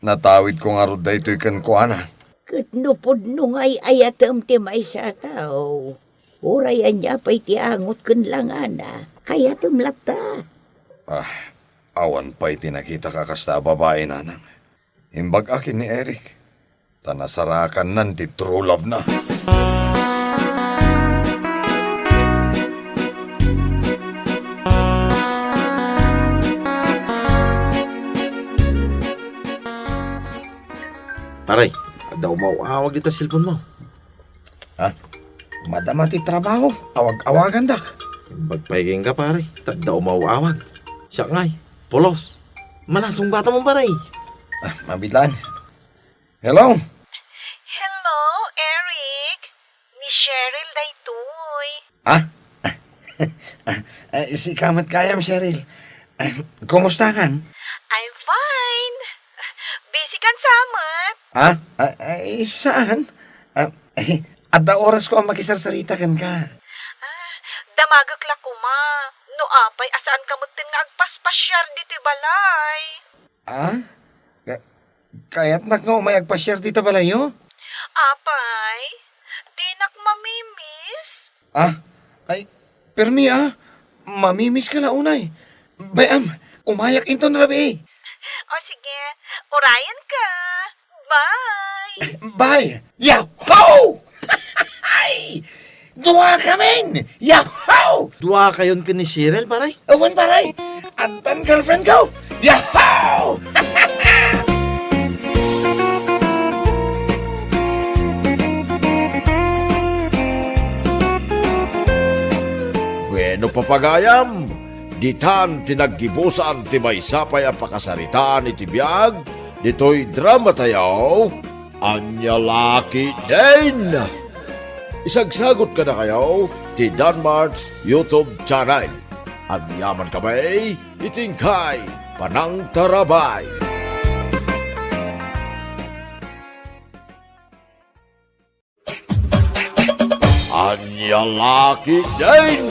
Speaker 7: Natawid ko nga rod da ito'y kankuana.
Speaker 10: Katnupod nung ay ayatam ti may sa tao. Urayan niya pa'y ti angot kun lang ana. Kaya tumlata.
Speaker 7: Awan pa'y tinakita ka kasta babae nanang. Imbag akin ni Eric. Tanasarakan nan ti true love na.
Speaker 3: Aray, daw mauawag dito cellphone mo.
Speaker 8: Madama ti trabaho. Awag-awagan dak.
Speaker 3: Bagpaiging ka pare, daw mauawag. Siya ngay, polos. Manasong bata mo pare.
Speaker 8: Mabitlan. Hello?
Speaker 9: Hello, Eric. Ni Cheryl daytoy.
Speaker 8: Si Kamat Kayam, Cheryl. Kumusta kan?
Speaker 9: I'm fine. Busy kan samat.
Speaker 8: Saan? Adda oras ko ang makisarsarita kan ka.
Speaker 9: Damagak la kuma. No apay, asaan ka mutin nga agpaspasyar dito balay.
Speaker 8: Kaya't nak nga may agpasyar dito balayo?
Speaker 9: Apay, di nak mamimiss.
Speaker 8: Permi mamimiss ka la unay. Bayam, umayak into na labi.
Speaker 9: O sige, orayan ka. Bye!
Speaker 8: Bye! Yahoo! Dua kami! Yahoo!
Speaker 3: Dua kayon ka ni Cheryl pare.
Speaker 8: Awan paray! Antan girlfriend ko! Yahoo!
Speaker 11: Bueno papagayam, ditan tinaggibusan ti may sapay ang pakasaritaan iti biyag, dito'y drama tayaw, anya laki din. Isagsagot ka na kayo ti Danmart's YouTube channel. Ang yaman kamay, itingkay, panang tarabay. Anya laki din.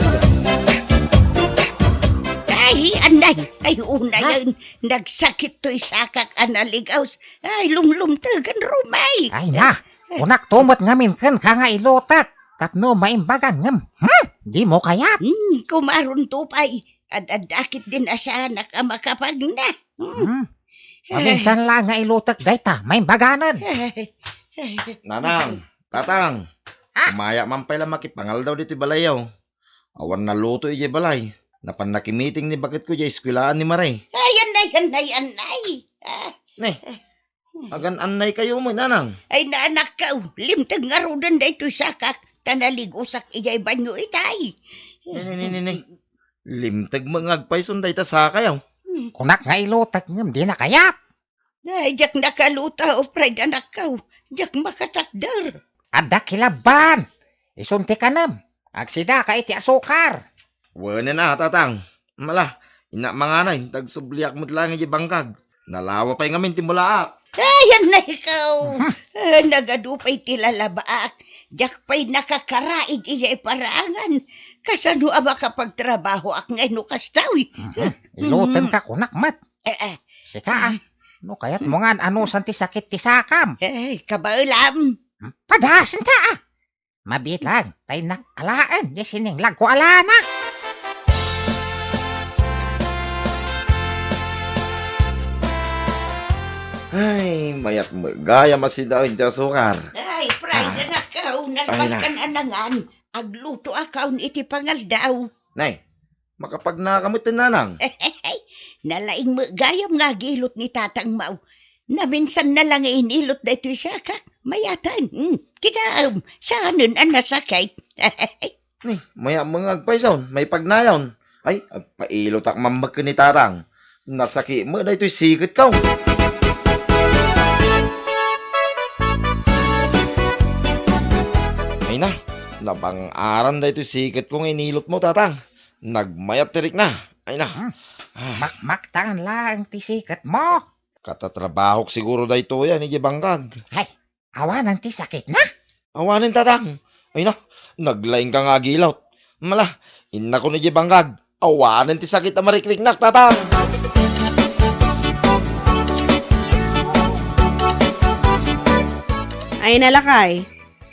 Speaker 4: Ay, anay. Ay, una yan. Nagsakit to'y sakak analigaws. Ay, lumlumtagan rumay.
Speaker 12: Ay na, unak tumot ngamin kan ka nga ilotak. Tapno maimbagan ngam. Di mo kayat.
Speaker 4: Kumaron tupay. Adakit din asa nakamakapag na.
Speaker 12: Maminsan lang nga ilotak dayta, maimbaganan.
Speaker 3: Nanang, tatang. Umaya man pala makipangal daw dito balayaw. Awan na luto ije balay. Napan nakimiting ni bakit ko jay eskwelaan ni Maray.
Speaker 4: Anay.
Speaker 3: Ne, agan anay kayo mo, nanang.
Speaker 4: Ay naanak ka, limtag nga rodan da ito sakak, tanaligosak ijay banyo itay.
Speaker 3: Ne. Limtag mangagpay sunday ta sa kayaw.
Speaker 12: Kunak nga ilutak ngem, di na kayap.
Speaker 4: Ay, jak nakaluta o pride anak ka, jak makatakdar.
Speaker 12: Ada kilaban. Isunti ka nam. Agsida ka iti asukar.
Speaker 3: Wala na, tatang. Mala, ina manganay, tagsubliak mo't lang ije bangkag. Nalawa pa'y ngamin timulaak.
Speaker 4: Ayan na ikaw. Nagadupay tilalabaak. Jak pa'y nakakaraig ijay parangan. Kasano ama kapag trabaho ak ngay no kastawi.
Speaker 12: Ilutan ka kunak mat. Sika no kayat mo nga ano santi sakit ti sakam.
Speaker 4: Kabailam.
Speaker 12: Padasin ka Mabit lang, tayo nakalaan. Di sining lagko alana.
Speaker 3: Ay, mayat mo. Gaya masida rin sa sukar.
Speaker 4: Ay, pride anak ka. Nalpas ka na nangan. Agluto akaw iti pangaldaw.
Speaker 3: Nay, makapag nakamit nanang.
Speaker 4: Nalaing mo gayam nga gilot ni Tatang Mau. Na minsan na lang inilot na ito siya ka. Mayatan. Kita saanin ang nasakay.
Speaker 3: Ni, maya mga agpaysaon, may pagnayon. Ay, pailot ak mamag ka ni Tatang. Nasaki mo na ito'y sikit ka. Ay na, nabang-aran na ito'y sikit kong inilot mo, Tatang. Nagmayat tirik na. Ay na.
Speaker 12: Makmaktangan lang ti sikat mo.
Speaker 3: Katatrabahok siguro da ito yan, ije bangkag.
Speaker 12: Ay, awanan ti sakit na.
Speaker 3: Awanin, Tatang. Ay na, naglaing ka nga gilot. Mala, ina ko ni ije bangkag. Awanin ti sakit na marikliknak, Tatang.
Speaker 5: Ay nalakay.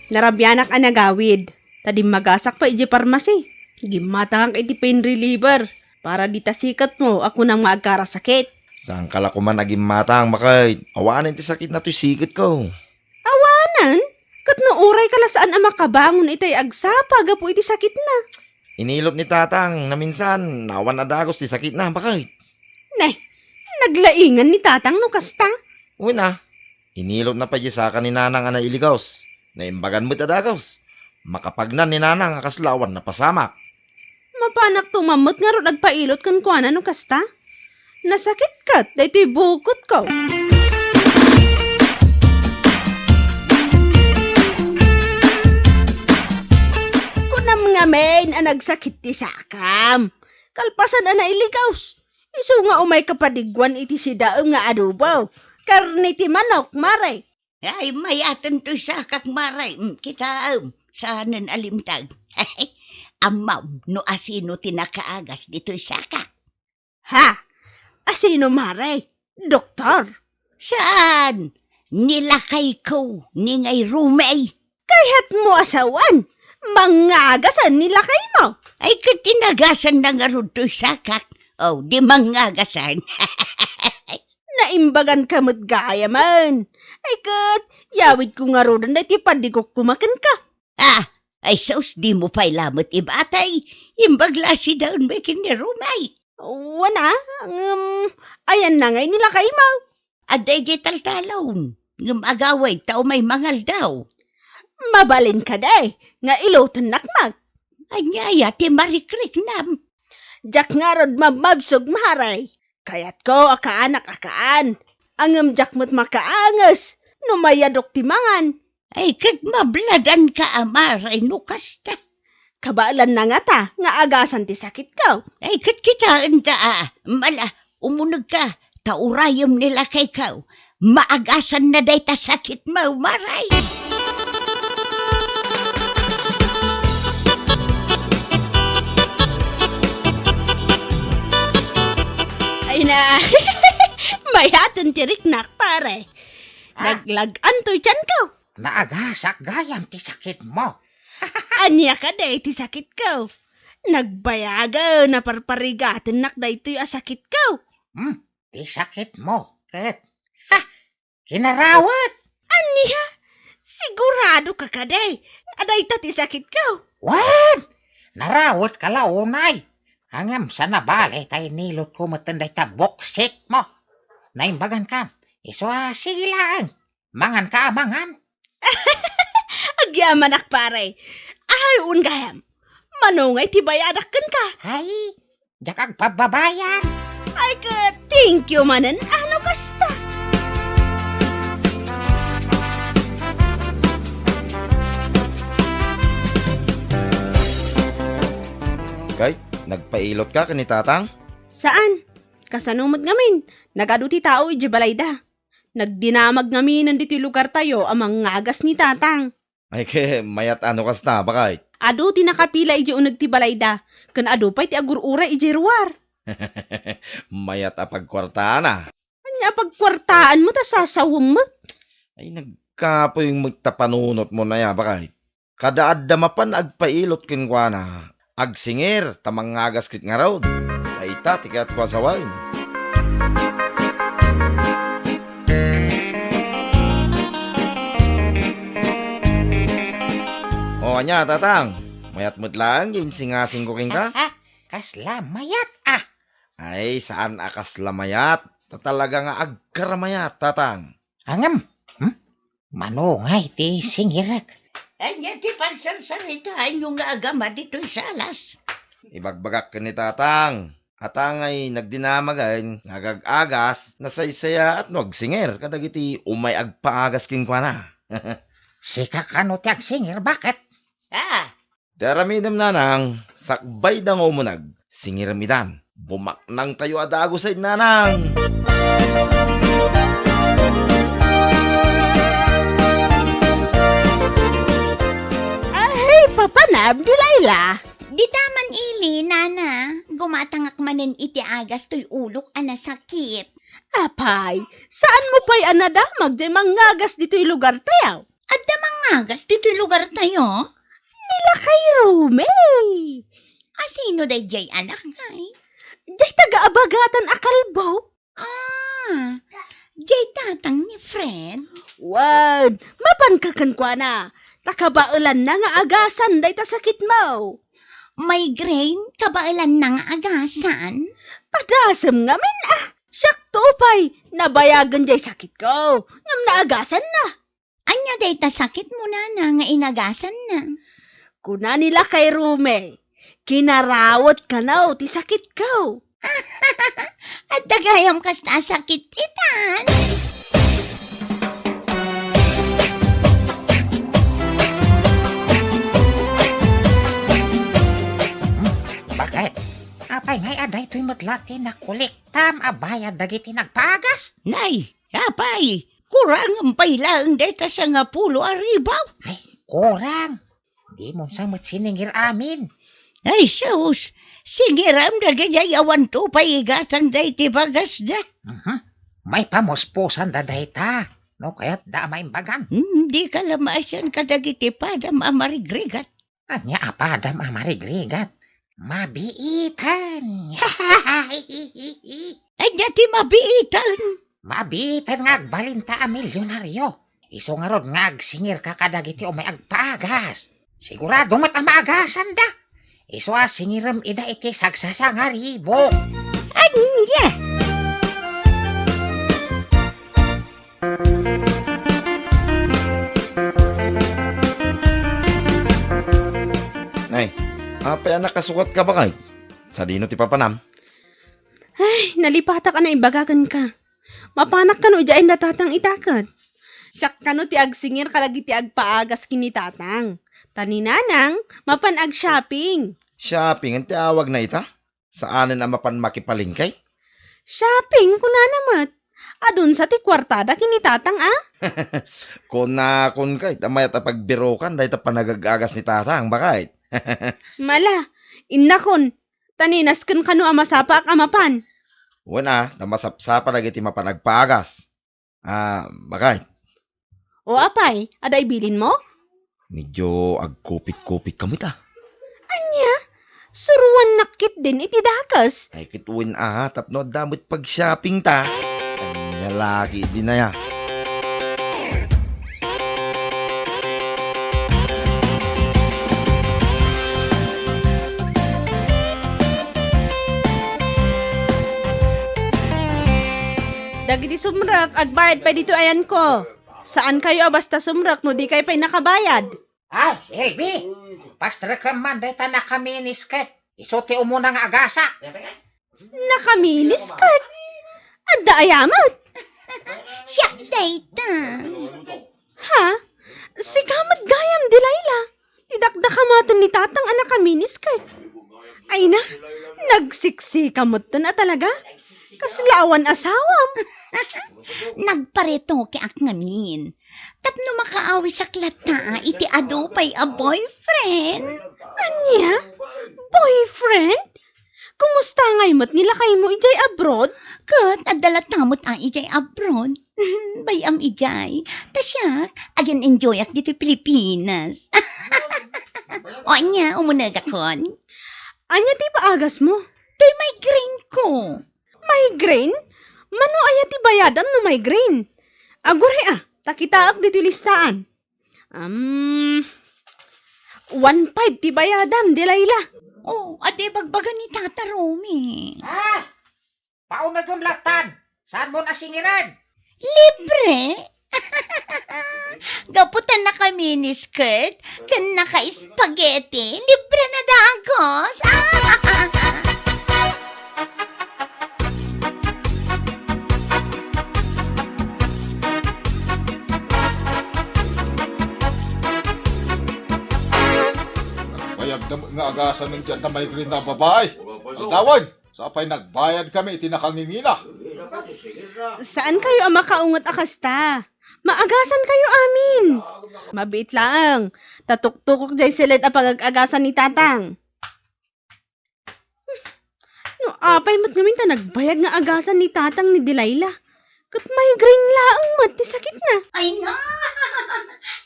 Speaker 5: Narabyanak ang nagawid. Tadim magasak pa iji parmasi. Gimatang iti pain reliever. Para di tasikat mo, ako nang maagkarasakit.
Speaker 3: Saan kala ko man naging matang, makay. Awanin ti sakit na to'y sikit ko.
Speaker 5: Awanan? Kat nauray ka la saan ang makabangon itay agsapa, gapo iti sakit na.
Speaker 3: Inilot ni Tatang na minsan, nawan na dagos ti sakit na, bakit?
Speaker 5: Neh, naglaingan ni Tatang no kasta.
Speaker 3: Uy na, inilot na pa sa ka ni Nanang na iligos. Naimbagan mo't adagos. Makapagnan ni Nanang akaslawan na pasamak.
Speaker 5: Mapanak tumamot nga ro nagpailot kan kuana no kasta. Nasakit kat, dahito'y bukot ko. Kunam nga main ang nagsakit ti sakam. Kalpasan na nailigaws. Iso nga umay kapadigwan iti si daong nga adobo. Karni ti manok, maray.
Speaker 4: Ay, mayatan to sakak maray. Kita, saanan alimtag. Amaw, no asino tinakaagas dito'y sakak.
Speaker 5: Ha? Asino maray? Doktor?
Speaker 4: Saan? Nilakay ko ni ngay rumay.
Speaker 5: Kaya't mo asawan. Mangagasan nilakay mo.
Speaker 4: Ay, katinagasan na nga ron to'y sakak. Oh, di mangagasan.
Speaker 5: Naimbagan kamot gaya man. Ay kat, yawid ko nga ron na ti padigok kumakan ka.
Speaker 4: Ay sos di mo pa'y lamot ibatay. Imbagla si daon may kinirumay.
Speaker 5: Wana, ayan na ngay nilakay mo.
Speaker 4: Aday di taltalon. Ngam agaway tao may mangal daw.
Speaker 5: Mabalin ka day, nga ilotan nakmag.
Speaker 4: Anyaya ti marikrik nam.
Speaker 5: Jak nga rod mabmabsog maharay. Kayat ko akaanak-akaan. Angam jak mo't makaangas. Numayadok ti mangan.
Speaker 4: Ay kat mabladan ka amaray no kasta.
Speaker 5: Kabaalan na nga ta, nga agasan ti sakit ko.
Speaker 4: Ay kat kitaan ta mala, umunag ka. Taurayom nila kay ka. Maagasan na day ta sakit mo, maray.
Speaker 5: Ay na, mayatan tiriknak pare. Naglagan to dyan ko.
Speaker 12: Naagasak gayam ti sakit mo.
Speaker 5: Anya ka day ti sakit ko. Nagbayaga na parparigatan nak day to'y asakit ko.
Speaker 12: Ti sakit mo, ket. Ha! Kinarawat!
Speaker 5: Anya, sigurado ka ka day. Aday ta ti sakit ko.
Speaker 12: Wan! narawat ka launay. Hangam sa nabali tayo nilot ko matanday ta boksit mo. Naimbagan kan, sige lang. Mangan ka, mangan.
Speaker 5: Agyaman ak pare. Ay, ungayam. Manungay ti bayadakan ka.
Speaker 12: Ay, jakag pababayan.
Speaker 5: Ay, thank you manen. Ano kasta?
Speaker 3: Kay, nagpailot ka ni tatang?
Speaker 5: Saan? Kasanumad ngamin. Nagaduti tao iti balayda. Nagdinamag ngamin nandito lugar tayo amang ngagas ni tatang.
Speaker 3: Ay, ke, mayat ano kas na, bakay?
Speaker 5: Ado ti nakapila iti unag ti balayda. Kan ado pa'y ti agurura iti ruwar.
Speaker 3: Mayat apagkwartaan ah.
Speaker 5: Anya pagkwartaan mo ta sasawam mo.
Speaker 3: Ay, nagkapoy yung magtapanunot mo na ya, bakay? Kadaad damapan agpailot kinkwa na. Agsingir, tamang ngagas kit nga raw. Ay ta, tikat ko asawain. O, anya, tatang. Mayat mo't lang, yung singasing ko king ka.
Speaker 12: Kasla mayat ah.
Speaker 3: Ay, saan akas lamayat? Talaga nga agkaramayat, tatang.
Speaker 12: Hangam, manungay ti singirak.
Speaker 4: Anya ti pansarsaritaan yung nga agama dito sa alas.
Speaker 3: Ibagbagak ka ni tatang. Atang ay nagdinamagan, nagagagas, nasaysaya at nagsingir. Kadagiti umay agpaagas king kwa na.
Speaker 12: Sika kano ti agsingir, bakit?
Speaker 3: Daramidam nanang, sakbay dango mo nag, singiramidan. Bumaknang tayo adago sa nanang.
Speaker 5: Ay, papanab di Layla.
Speaker 10: Di taman ili, nana. Gumatangak manen iti agas to'y ulok sakit.
Speaker 5: Apay, saan mo pa'y anadamag di mangagas dito'y lugar tayo?
Speaker 10: At da mangagas dito'y lugar tayo?
Speaker 5: Nila kay Rume.
Speaker 10: Asino day jay anak ngay?
Speaker 5: Jay taga-abagatan akalbaw.
Speaker 10: Jay tatang ni Fred.
Speaker 5: Wad, mapankakan kwa na. Takabailan na nga agasan day ta sakit mo.
Speaker 10: Migraine, kabailan na nga agasan.
Speaker 5: Padasam nga min Siyak tupay, nabayagan jay sakit ko. Ngam naagasan na.
Speaker 10: Anya day ta sakit mo na nga inagasan na.
Speaker 5: Kuna nila kay Rume, kinarawat ka na ti sakit ko.
Speaker 10: At dagayam kasta sakit itan.
Speaker 12: Bakit? Apay ngay aday to'y matlati na kuliktam abayad dagiti nagpagas.
Speaker 4: Nay, apay, kurang ang pailang deta sa nga pulo aribaw.
Speaker 12: Ay, kurang. Di mo sa matsiningir amin.
Speaker 4: Ay, sus, singiram na gayayawan to paigatan day ti bagas da.
Speaker 12: May pamuspusan da dayta. No, kaya't da may imbagan.
Speaker 4: Di ka lamasan kadagiti padam amarigrigat.
Speaker 12: Anya apadam amarigrigat. Mabiitan.
Speaker 4: Anya ti mabiitan.
Speaker 12: Mabiitan nga agbalinta a milyonaryo. Iso nga ron nga agsingir ka kadagiti o may agpagas. Sigurado mat ang maagasan da. Iso singiram ida iti sagsasa nga ribo.
Speaker 4: Anya?
Speaker 3: Nay, apay anak kasukat ka ba kay? Sa dino ti papanam?
Speaker 5: Ay, nalipata ka na ibagagan ka. Mapanak ka no dyain natatang itakat. Siyak ka no ti agsingir kalagi ti agpaagas kini tatang. Taninanang, mapanag shopping.
Speaker 3: Shopping, ang tiawag na ita? Saanan ang mapan makipalingkay?
Speaker 5: Shopping, kuna namat. Adun sa ti kwartada kini tatang
Speaker 3: Kun ka, itamayat ang pagbirokan dahil ita panagagagas ni tatang, bakit?
Speaker 5: Mala, innakon. Taninasken kanu amasapa ak amapan.
Speaker 3: Wala, tamasapsapa lagi ti mapanagpagas. Bakit?
Speaker 5: O apay, aday bilin mo?
Speaker 3: Medyo agkupit-kupit kami ta.
Speaker 5: Anya, suruan nakit din iti dakas.
Speaker 3: Ay kituin tapno damot pag-shopping ta. Ang lalaki din na ya.
Speaker 5: Dagiti sumrak, agbayad pa dito ayan ko. Saan kayo basta sumrak no di kayo pa'y nakabayad?
Speaker 12: Ay, Elby, pastrekam man day ta nakaminisket. Iso ti umuna nga agasa.
Speaker 5: Nakaminis kat. Adda ayamat.
Speaker 10: Siya, dayta.
Speaker 5: Ha? Si kamat gayam, Delilah. Tidakdakamatan ni tatang anak kaminis kat. Ay na, nagsiksikamot na talaga. Kaslawan asawam.
Speaker 10: Nagpareto ki ak ngamin. Tapno makaawi sa klata, iti ado pa'y a boyfriend.
Speaker 5: Anya? Boyfriend? Kumusta ngaymot nila kayo mo ijay abroad?
Speaker 10: Kat, adala tamot ang ijay abroad. Bayam ijay. Tasyak, again enjoy ak dito Pilipinas. O anya, umunag akon.
Speaker 5: Anya ti paagas mo?
Speaker 10: To'y migraine ko.
Speaker 5: Migraine? Mano aya ti bayadam no migraine? Agore takitaak dito listaan. 1.5 ti bayadam, Delilah.
Speaker 10: Oh, ade bagbagan ni Tata Romy.
Speaker 12: Paunagumlatan. Saan mo nasingiran?
Speaker 10: Libre? Gaputan na kami ni skirt, kan naka-spaghetti, libre na dagos.
Speaker 1: Bayag nga agasan ng dyan na may green na babae. Ang tawag, sapay nagbayad kami, itinakangingina.
Speaker 5: Saan kayo ang makaungot akasta? Maagasan kayo amin. Mabit lang. Tatuk-tukok jay silid ang pag-agasan ni tatang. No, apay mat ngamin ta nagbayag nga agasan ni tatang ni Delilah. Kat migraine laang mat, ti sakit na.
Speaker 10: Ay na,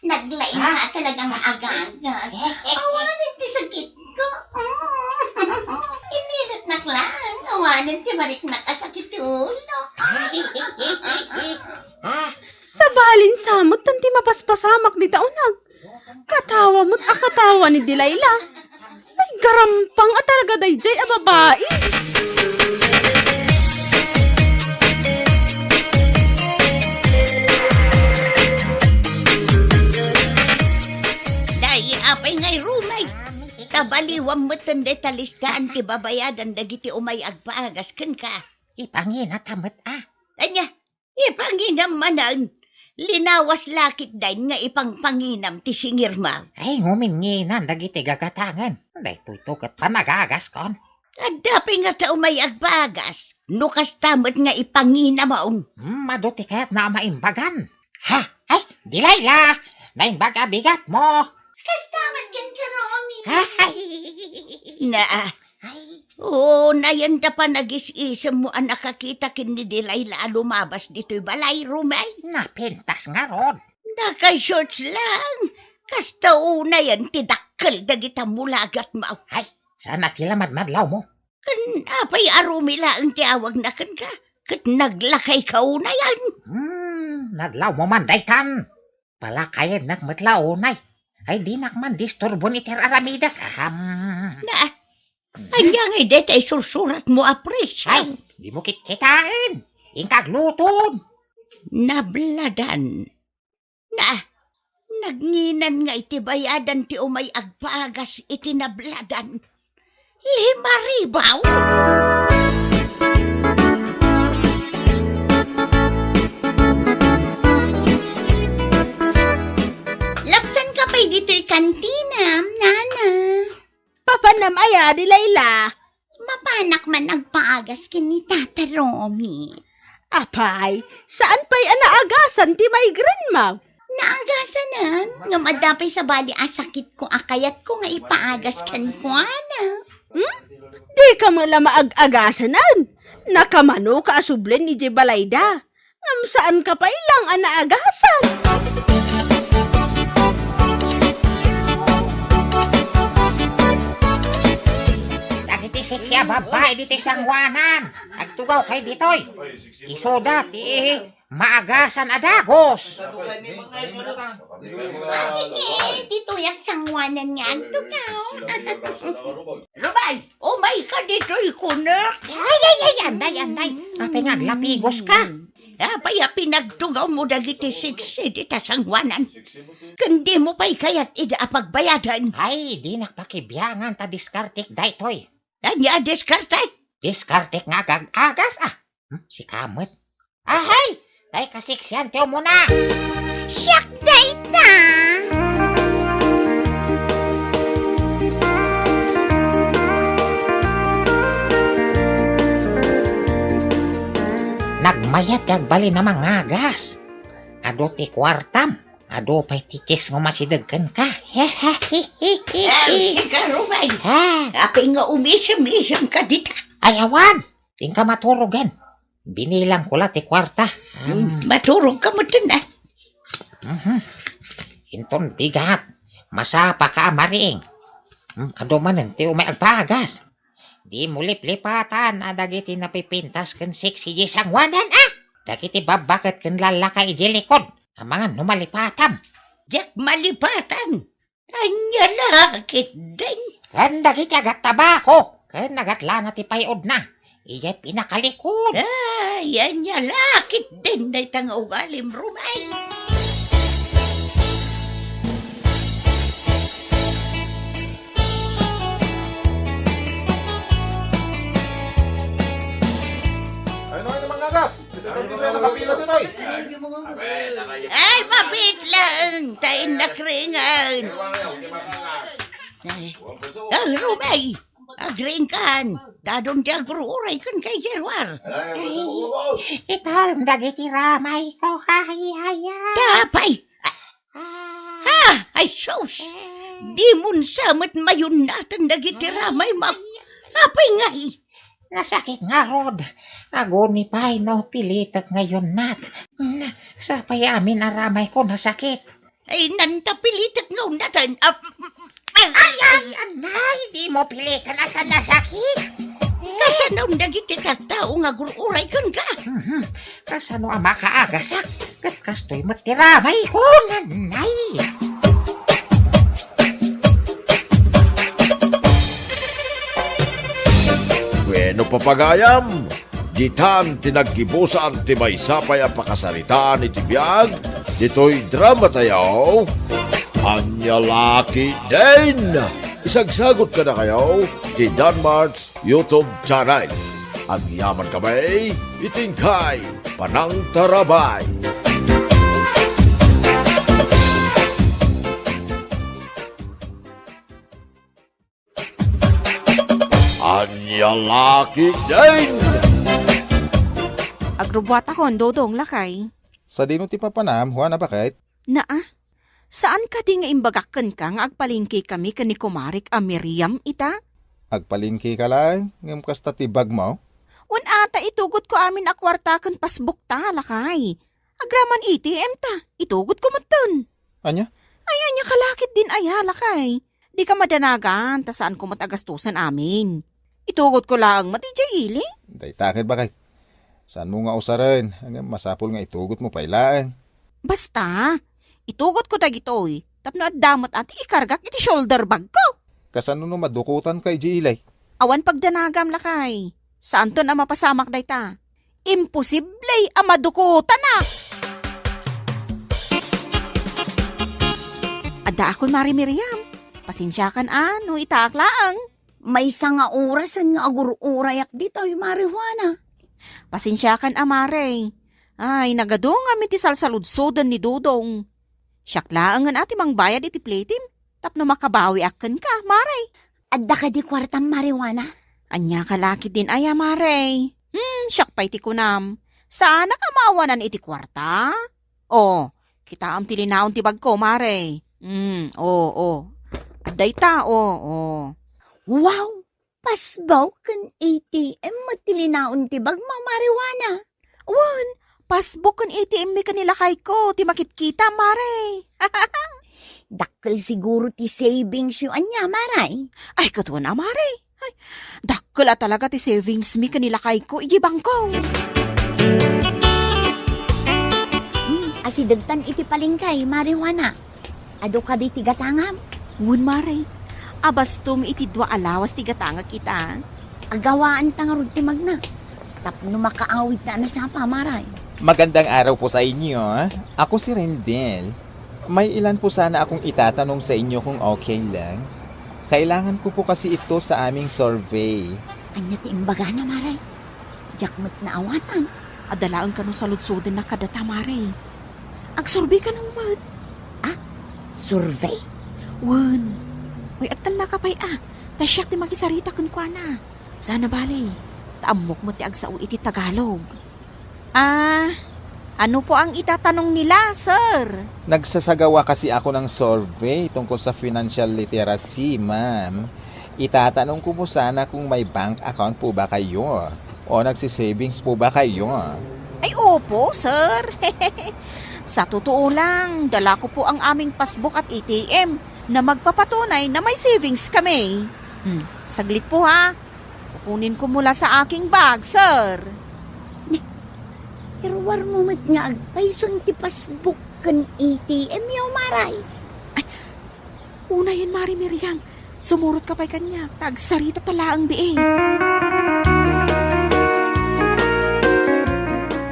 Speaker 10: naglain nga talagang agagas. Awanin ti sakit ko. Inilit na lang, awanin ti marik nakasakit ulo.
Speaker 5: Sa balin samot, tanti mapaspasamak di taunag. Katawa mo't akatawa ni Delilah. Ay garampang at talaga dayjay a babae.
Speaker 10: Apay ngay rumay. Tabaliwam mo tanda talistaan ti babayadan dagiti umay agpaagas ken ka.
Speaker 12: Ipangina tamat
Speaker 10: Anya, ipanginam manan. Linawas lakit dain nga ipangpanginam ti singirma.
Speaker 12: Ay, ngumin-nginan dagiti gagatangan. Dahito ito kat panagagas kon.
Speaker 10: Adapi nga ta umay agpaagas. Nukas tamat nga ipanginam maong.
Speaker 12: Maduti kaya't na maimbagan. Ha? Ay, Delilah! Naimbaga bigat mo.
Speaker 10: Kastaman kan ka, Romy.
Speaker 12: Ay!
Speaker 10: Na, oo, nayan da pa nagis-isam mo ang nakakita kin ni Delilah lumabas dito'y balay, Romay.
Speaker 12: Napintas nga ron.
Speaker 10: Naka-shorts lang. Kasta una yan, tidakkel dagita mulagat mo.
Speaker 12: Ay, sana tilamad-madlaw mo.
Speaker 10: Kan apay arumi lang tiawag na kan ka. Kat naglakay ka una yan.
Speaker 12: Nadlaw mo man, daytan. Palakayan nagmatlaw unay. Ay di nakman disturbo ni Ter Aramida kaham.
Speaker 10: Na, anya ngay det ay sursurat mo apres.
Speaker 12: Ay, di mo kikitain. Ingkaglutod.
Speaker 10: Nabladan. Na, nagnginan nga iti bayadan ti umay agpaagas iti nabladan. 5,000. Dito'y kantina, nana.
Speaker 5: Papanam aya, Delilah.
Speaker 10: Mapanak man nagpaagas kini Tata Romy.
Speaker 5: Apay, saan pa'y anaagasan ti migraine mo?
Speaker 10: Naagasanan, nga madapay sa bali asakit ko akayat ko nga ipaagas kan ko, ana.
Speaker 5: Di ka mula maag-agasanan. Nakamano ka asublen ni Jebalayda. Ngam saan ka pa ilang anaagasan?
Speaker 12: Siya babae dito sangwanan. Agtugaw kay ditoy. Isoda ti maagasan adagos.
Speaker 10: Sige, dito yung sangwanan nga agtugaw. Rumay, umay ka dito'y kunak.
Speaker 12: Ay, anday. Apay nga, lapigos ka.
Speaker 4: Apaya pinagtugaw mo dagiti siksi di tasangwanan. Kundi mo pa'y kayat ida apagbayadan.
Speaker 12: Ay, di nakpakibiyangan ta diskartik daytoy.
Speaker 4: Anya diskartay?
Speaker 12: Diskartik nga agas si Kamot. Ahay, tay kasiksyan tiyo mo na.
Speaker 10: Siyak dayta!
Speaker 12: Nagmayat kagbali na mga gas. Ado ti kwartam. Ado pa'y ti chicks nga masidagkan ka.
Speaker 4: Sige, Rumay. Apay nga umisam-isam ka dita.
Speaker 12: Ayawan, ting ka maturugan. Binilang ko la ti kwarta.
Speaker 4: Maturog ka mo na.
Speaker 12: Inton bigat. Masapa ka amaring. Ado manan ti umay agpagas. Di mo liplipatan dagiti napipintas kan sexy gisangwanan Dagiti babakat kan lalakay ijilikod. Ang mga numalipatam.
Speaker 4: Yak malipatan. Anya lakit din.
Speaker 12: Kan dagiti agat tabako. Kan nagatla na ti payod na. Iya'y pinakalikod.
Speaker 4: Yan niya lakit din na itang ugalim, Rumay. Ay, mabit lang. Tayo nakringan. Rumay. Agringan. Dadong di agruuray kan kay Jerwar.
Speaker 12: Ito, dagiti ramay ko. Hahihaya.
Speaker 4: Tapay. Ay, sus. Di mun samat mayon natin dagiti ramay apay ngay.
Speaker 12: Nasakit nga, Rod. Agoni pa'y no pilitak ngayon nat. Sa payamin na ramay ko nasakit.
Speaker 4: Ay, nantapilitak ngayon natin.
Speaker 12: Ay, di mo pilitan na sa nasakit.
Speaker 4: Kasano dagiti katao nga gururay kan ka?
Speaker 12: Kasano ang makaagasak? Katkastoy matiramay ko, nanay.
Speaker 11: Bueno papagayam, ditan tinaggibusan ti may sapay ang pakasaritaan iti biyag, dito'y drama tayaw, Anyalaki din! Isagsagot ka na kayo ti Danmart's YouTube channel. Ang yaman kamay, itingkay, panang tarabay. Anyalaki din!
Speaker 13: Agrubuat ako ang dodong lakay.
Speaker 2: Sa dino ti papanam, Juana bakit?
Speaker 13: Saan ka di nga imbagakan ka nga agpalingki kami kani kumarik a Miriam ita?
Speaker 2: Agpalingki ka lang, ngam kasta ti bag mo?
Speaker 13: Wan ata itugot ko amin a kwarta kan pasbuk ta lakay. Agraman ATM ta, itugot ko matun.
Speaker 2: Anya?
Speaker 13: Ay, anya kalakit din aya lakay. Di ka madanagan, ta saan ko matagastusan amin. Itugot ko lang matijay ili.
Speaker 2: Day takit bakit? Saan mo nga usaran? Hanggang masapol nga itugot mo pailaan.
Speaker 13: Basta, itugot ko dagitoy. Tapno at damot at ikargak iti shoulder bag ko.
Speaker 2: Kasano no madukutan kay Jilay?
Speaker 13: Awan pagdanagam lakay. Saan to na mapasamak day ta? Imposible ang madukutan na! Ada akon Mari Miriam. Pasensyakan no itaklaang.
Speaker 10: May nga orasan nga agururayak dito yung marihuana.
Speaker 13: Pasensyakan amare. Ay, nagadong kami ti salsaludsodan ni Dudong. Siyaklaan nga natin mang bayad iti platim. Tapno makabawi akin ka, Mare.
Speaker 10: Adda ka di kwartang marihuana?
Speaker 13: Anya kalaki din aya, Mare. Siyak pa iti kunam. Sana ka maawanan iti kwarta? Kita am tilinaon ti bag ko, Mare. Aday ta,
Speaker 10: Wow! Pasbaw kan ATM matilinaon ti bag mo marijuana.
Speaker 13: Wan, pasbuk kan ATM mi kanila kay ko, ti makitkita, Mare.
Speaker 10: Dakkel siguro ti savings yung anya, Maray.
Speaker 13: Ay, katuwa na, Mare. Ay, dakkel talaga ti savings mi kanila kay ko, ijibang ko.
Speaker 10: Asidagtan iti palingkay, marijuana. Ado ka di tigatangam?
Speaker 13: Ngun, Mare. Abastum iti dua alawas tigatanga kita.
Speaker 10: Agawaan tangarod ti magna. Tapno makaawit na nasapa, Maray.
Speaker 1: Magandang araw po sa inyo. Ako si Rendel. May ilan po sana akong itatanong sa inyo kung okay lang. Kailangan ko po kasi ito sa aming survey.
Speaker 10: Anya ti imbaga na, Maray. Jakmat na awatan.
Speaker 13: Adalaan ka no sa lutsudin na kadata, Mare. Agsurbi ka nung mat.
Speaker 10: Survey?
Speaker 13: Wan. Uy, agtal na kapay Tasyak ti makisarita kun kwa na. Sana bali. Taamok mo ti agsao iti Tagalog. Ano po ang itatanong nila, sir?
Speaker 1: Nagsasagawa kasi ako ng survey tungkol sa financial literacy, ma'am. Itatanong ko po sana kung may bank account po ba kayo o nagsisavings po ba kayo.
Speaker 13: Ay, opo, sir. Sa totoo lang, dala ko po ang aming passbook at ATM na magpapatunay na may savings kami. Saglit po ha. Kukunin ko mula sa aking bag, sir.
Speaker 10: Irwar mo mat nga agpayson ti passbook kan ATM yaw, Maray.
Speaker 13: Una yun, Mari Miriam. Sumurot ka pa'y kanya. Tagsarita tala ang biay.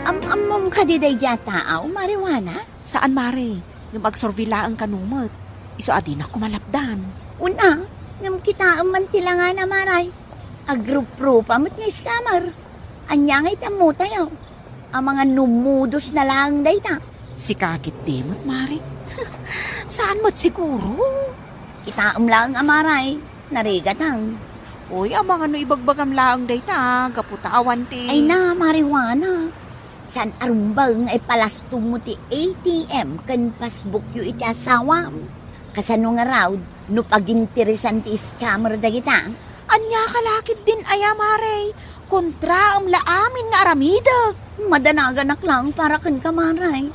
Speaker 10: Amam ka di day taaw, mariwana?
Speaker 13: Saan, Mari? Yung agsorvila ang kanumot. Iso adin ako malapdan.
Speaker 10: Una, ngam kita man tila nga na, Maray. Agrup-rup amat nga scammer. Anya ngay tamo tayo. Ang mga numudos na lang day ta.
Speaker 13: Si kakit dimot, Mari. Saan mo't siguro?
Speaker 10: Kita lang, Amaray. Narigatang.
Speaker 13: Uy, ang mga ibagbagam lang day ta. Gaputawan ti.
Speaker 10: Ay na, mariwana. San arumbang ay palastong mo ti ATM kan passbook yu iti asawam. Kasano nga raw, no paginteresan ti scammer da kita.
Speaker 13: Anya kalakit din aya, Maray. Kontra ang laamin nga aramida.
Speaker 10: Madanaganak lang para kan kamaray.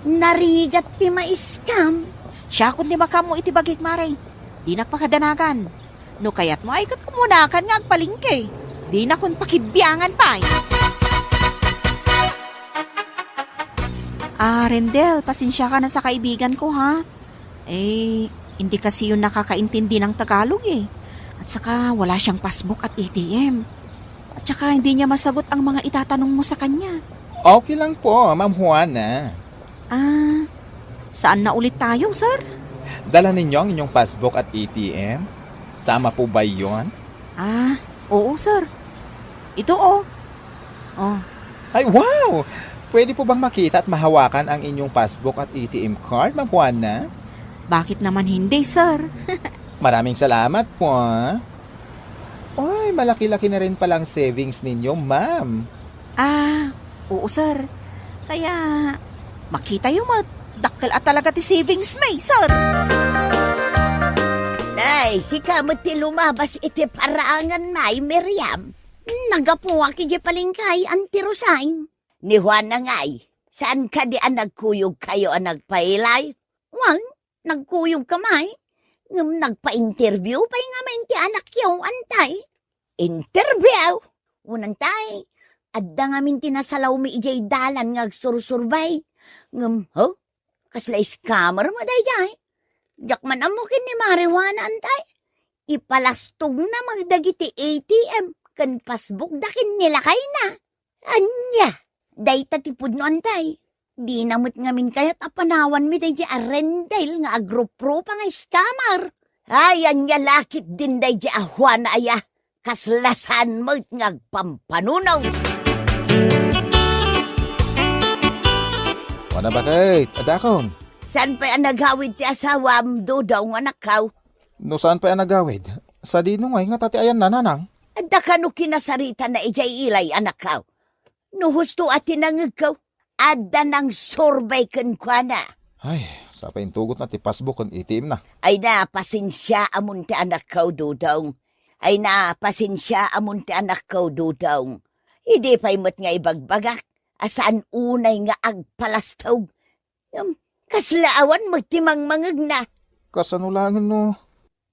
Speaker 10: Narigat ti ma-scam.
Speaker 13: Siya kun di makamo iti bagik, Maray. Di nakpakadanagan. No kayat mo ay kat kumunakan nga agpalingke. Di na kun pakibyangan pa. Rendel, pasensya ka na sa kaibigan ko, ha? Hindi kasi yun nakakaintindi ng Tagalog eh. At saka wala siyang passbook at ATM. At saka hindi niya masagot ang mga itatanong mo sa kanya.
Speaker 1: Okay lang po, Ma'am Juana.
Speaker 13: Saan na ulit tayo, sir?
Speaker 1: Dala ninyo ang inyong passbook at ATM? Tama po ba yun?
Speaker 13: Oo, sir. Ito, oh.
Speaker 1: Ay, wow! Pwede po bang makita at mahawakan ang inyong passbook at ATM card, Ma'am Juana?
Speaker 13: Bakit naman hindi, sir?
Speaker 1: Maraming salamat po. Ay, malaki-laki na rin palang savings ninyo, ma'am.
Speaker 13: Oo, sir. Kaya, makita yung dakkel at talaga ti savings may, sir.
Speaker 10: Ay, si kamot ti lumabas iti paraangan may, Miriam. Nagapuwa ki palingkay, Auntie Rosain. Ni Juana ngay, saan ka di nagkuyog kayo ang nagpailay? Wang, nagkuyog kamay. Ngam nagpa-interview pa nga main ti anak yaw, antay. Interview? Unang tay, adda nga min tinasalaw mi ijay dalan nga agsursurbay. Ngam, kasla scammer mo day. Jakman amukin ni Marijuana, antay. Ipalastog na magdagiti ATM, kan passbook dakin nilakay na. Anya, day tatipod no, antay. Di namot ngamin kayat apanawan mi day di Rendel nga agro-pro pa nga scammer. Ay, anya lakit din day di Juana aya. Kaslasan mo nga agpampanunaw.
Speaker 1: Wala bakit? Adakon.
Speaker 10: Saan pa ang naghawid ti asawam do daw nga nakaw?
Speaker 1: No saan pa ang nagawid? Sa dino ngay nga tati ayan nananang.
Speaker 10: Adda ka no kinasarita na ijay ilay anakaw. No husto at tinangagaw. Adda ng sorbay kan kwa na.
Speaker 1: Ay, sa paintugot na ti passbook kan ATM na.
Speaker 10: Ay na, pasensya amon ti anak kaw dudong. Ay na, pasensya amon ti anak kaw dudong. Hindi pa'y mo't nga ibagbagak. Asaan unay nga agpalastog. Kaslaawan mo ti mangmangag na.
Speaker 1: Kasanulangan no.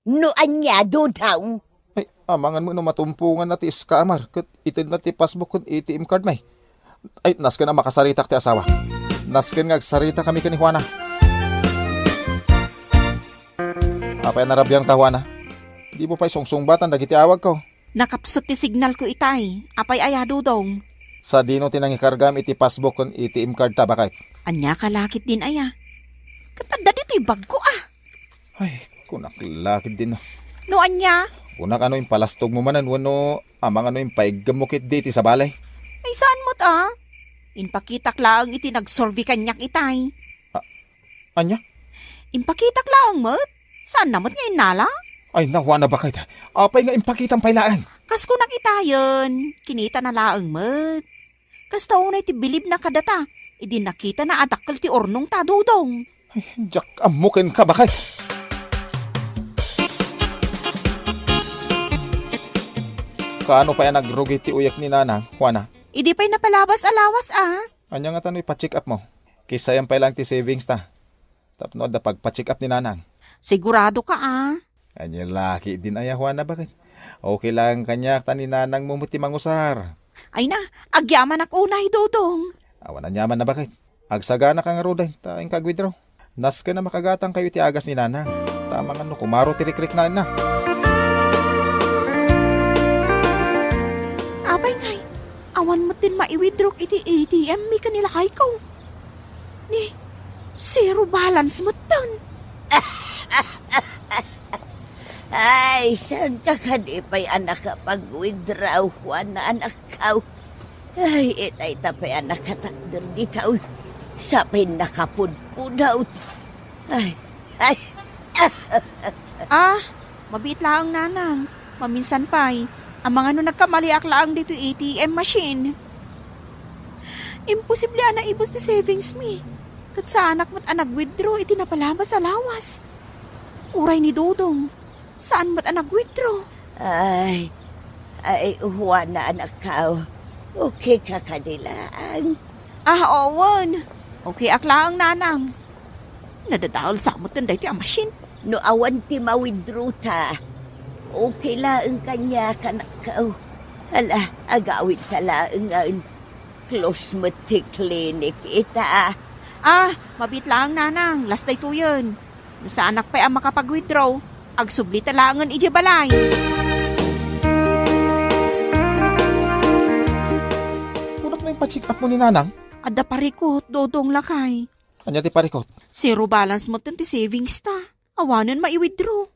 Speaker 10: No anya dudong.
Speaker 1: Ay, amangan mo no matumpungan na ti scammer. Kat itin na ti passbook kan ATM card may. Ay, nasken na makasarita ti asawa. Nasken nga agsarita kami ka ni Juana. Apay narabyan ka, Juana. Di mo pa'y sungsung batan, dagiti awag ko.
Speaker 13: Nakapsot ti signal ko itay. Apay aya dudong.
Speaker 1: Sa dino tinangikargam iti passbook kon ATM card ta bakit?
Speaker 13: Anya kalakit din aya. Katanda dito bag ko
Speaker 1: Ay, kunak lakid din.
Speaker 13: No anya?
Speaker 1: Kunak ano yung palastog mo manan, wano amang ano yung paiggamukit diti sa balay.
Speaker 13: Ay saan mo't Inpakitak laang iti nagsorbi kanyak itay.
Speaker 1: Anya?
Speaker 13: Inpakitak laang mo't? Saan namot nga inala?
Speaker 1: Ay, nawa na bakit? Apay nga impakitang pailaan.
Speaker 13: Kas ko nakitayon, kinita na laang mo't. Kas taon na iti bilib na kadata, idi nakita na adakkel ti ornong tadudong.
Speaker 1: Ay, jak amukin ka bakit? Kaano pa yan nagrugi ti uyak ni Nanang, Juana?
Speaker 13: Idi pa'y napalabas alawas
Speaker 1: Anya nga tano'y pa-check up mo. Kisa yan pa lang ti savings ta. Tapno da pagpa-check up ni Nanang.
Speaker 13: Sigurado ka
Speaker 1: Anya laki din aya, Juana, bakit? Okay lang kanya ta ni Nanang mo muti mangusar.
Speaker 13: Ay na, agyaman ak unay dudong.
Speaker 1: Awan na nyaman na bakit? Agsagana ka nga roday, taing kagwidro. Nas ka na makagatang kayo ti agas ni Nanang. Tamang ano, kumaro tirik-rik na.
Speaker 13: Abay ngay, awan mo tin maiwidrok iti ATM mi kanila kay ko. Ni, zero balance mo ton.
Speaker 10: Ay, saan ka kadipay anak ka pag-withdraw, Juan na anak ka? Ay, itay tapay anak ka takder di ka. Sapay nakapudpudaw. Ay.
Speaker 13: Mabit lang Nanang. Maminsan pa'y, ang mga no nagkamaliak lang dito ATM machine. Imposible na ibus ti savings mi. Kat sa anak mo't anag-withdraw, iti napalabas sa lawas. Uray ni Dudong, saan mo't anag-withdraw?
Speaker 10: Ay, Juan na anak ka. Okay ka kanilaan.
Speaker 13: Owan. Okay akla ang Nanang. Nadadahol sa mo't tinday ti ang machine.
Speaker 10: No awan ti ma-withdraw ta. Okay lang kanya kanakaw. Hala, agawit ka lang close mo ti clinic ita.
Speaker 13: Mabit lang Nanang. Last day to yun. No sa anak pa ang makapag-withdraw, agsubli talangan ije balay.
Speaker 1: Kunak na yung pa-check up mo ni Nanang?
Speaker 13: Adda parikot, Dodong lakay.
Speaker 1: Anya ti parikot?
Speaker 13: Zero balance mo ti savings ta. Awanan maiwithdraw.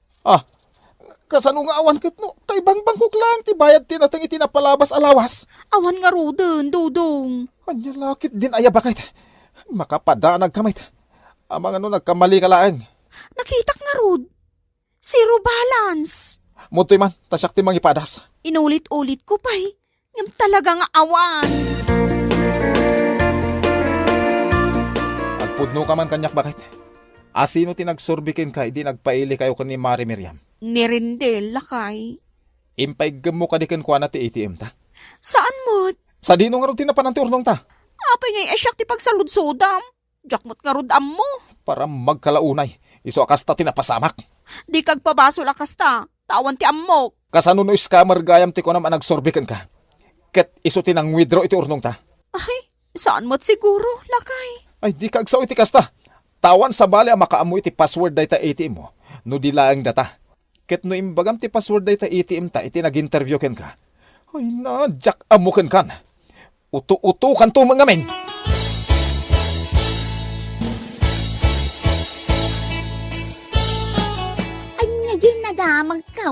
Speaker 1: Kasano nga awan kat no? Kay bang-bangkok lang, ti bayad tinatang itinapalabas alawas.
Speaker 13: Awan nga roden, Dodong.
Speaker 1: Anya lakit din aya bakit? Makapadanag kamay. Amang ano nagkamali ka laang.
Speaker 13: Nakitak nga rod. Zero balance.
Speaker 1: Mutoy man, tasyak ti mangipadas.
Speaker 13: Inulit-ulit ko pa'y. Ngam talaga nga awan.
Speaker 1: Agpudno ka man kanyak bakit? Asino tinagsurbikin ka, hindi nagpaili kayo ni Mari Miriam?
Speaker 13: Nirindel, lakay.
Speaker 1: Impaigam mo ka di kuha na ti ATM ta?
Speaker 13: Saan mo't?
Speaker 1: Sa dino nga rin tinapanan ti urnong ta.
Speaker 13: Apay ngay asyak ti pagsaludsodam. Jakmot nga rodam mo.
Speaker 1: Para magkalaunay, iso akas ta tinapasamak.
Speaker 13: Di kag pabasol akas ta. Tawan ti ammok.
Speaker 1: Kasano no scammer gayam ti ko naman nagsurbikin ka. Ket iso tinang withdraw iti urnong ta.
Speaker 13: Ay, saan mo't siguro, lakay?
Speaker 1: Ay, di kagsaw iti kasta. Tawan sa bali ang makaamu iti password day ta ATM mo. No di laang data. Ket no imbagam ti password day ta ATM ta, iti nag-interview ken ka. Ay na, jak amuken kan. Utu-utu kan to mga men.
Speaker 10: Anya din nadamag ka.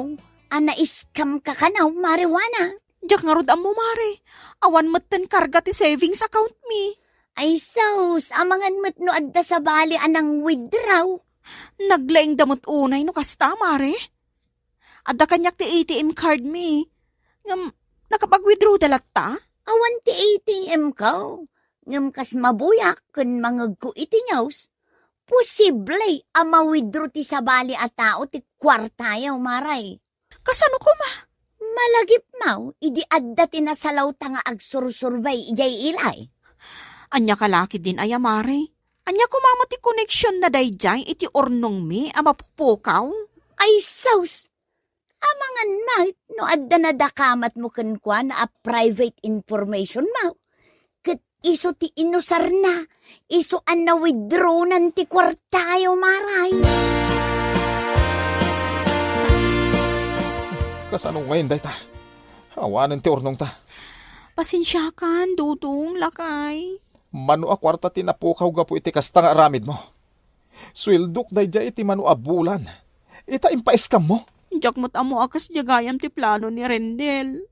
Speaker 10: Ana-iskam ka kanaw, marijuana.
Speaker 13: Jak nga rodam mo, Mare. Awan matten karga ti savings account mi.
Speaker 10: Ay sus, amangan mo't no adda sa bali anang withdraw.
Speaker 13: Naglaing damot unay no kasta, Mare. Adda kanyak ti ATM card mi. Ngam, nakapag-withdraw dalat ta?
Speaker 10: Awan ti ATM ka. Ngam kas mabuyak kun mga ko iti nyaws. Posible ama withdraw ti sa bali a tao ti kwartayaw, Maray.
Speaker 13: Kasano ko ma?
Speaker 10: Malagip mau, idi adda ti nasalaw ta nga agsursurbay ijay ilay.
Speaker 13: Anya kalaki din aya, Mare. Anya kumamo ti connection na dayjay iti ornong mi ama pupukaw.
Speaker 10: Ay saus! Amangan mait no adda na dakamat mo kenkwa na a private information mau. Ket iso ti inusar na, iso an na withdraw nan ti kwartayo, Maray.
Speaker 1: Kasano ngayon day ta? Awanan ti ornong ta.
Speaker 13: pasensyakan, Dudong, lakay.
Speaker 1: Mano a kwarta tinapukaw gapo iti kasta nga aramid mo. Swildok dayjay iti mano a bulan. Ita impaiskam mo.
Speaker 13: Jak mo't amo akas jagayam ti plano ni Rendel.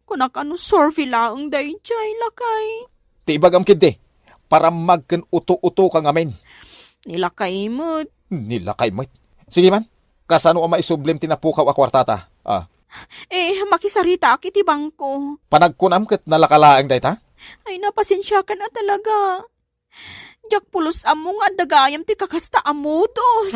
Speaker 13: Kunak ano sorfi laang dayjay, lakay.
Speaker 1: Ti ibagam kidi, para magken uto-uto ka ngamin.
Speaker 13: Nilakay mo't.
Speaker 1: Nilakay mo. Sige man, kasano ang maisublim tinapukaw a kwartata?
Speaker 13: Makisarita kiti bangko.
Speaker 1: Panagkunam ket nalakalaang dayta?
Speaker 13: Ay, napasensyakan na talaga. Jak pulos among at dagayam ti kakasta amudos.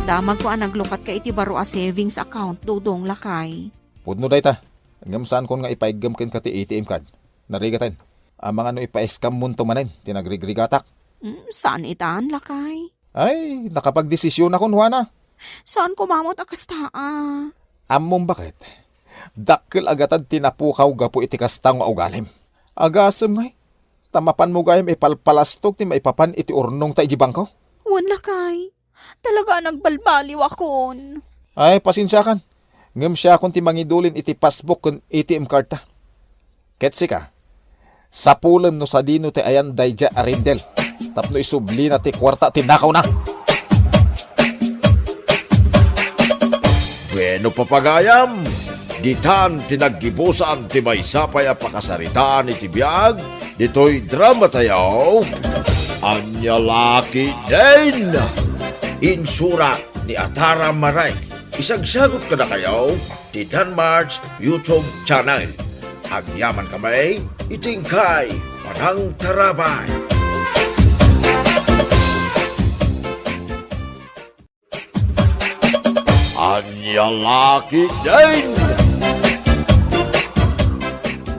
Speaker 13: Damag ko ang naglukat ka iti baro a savings account, Dudong, lakay.
Speaker 1: Pudno dayta. Ngam saan kon nga ipaigam ken ka ti ATM card. Narigatan. Ang mga no ipaiskam munto manen, tinagrigrigatak.
Speaker 13: Saan itaan, lakay?
Speaker 1: Ay, nakapagdesisyon ako, Juana.
Speaker 13: Saan kumamot akastaa?
Speaker 1: Among bakit? Dakkel agatan tinapukaw gapo iti kasta nga ugalim. Agasem ngay. Tamapan mo gayam ipalpalastog ti maipapan iti urnong ta ijibang ko.
Speaker 13: Wan, lakay. Talaga nagbalbaliw akon.
Speaker 1: Ay, pasensyakan. Ngam siya akong ti mangidulin iti passbook kun ATM card ta. Ketsi ka. Sa pulam no sa dino ti ayan dayja arindel. Tapno isubli na ti kwarta tinakaw na.
Speaker 11: Bueno papagayam, ditan tinaggibusan ti maysapay a pakasaritaan iti biag, dito'y drama tayaw, Anya Laki din! Insura ni Atara Maray, isagsagot ka na kayaw, ti Danmar's YouTube channel. Agyaman kamay, itingkay, panang tarabay. Anya Laki din!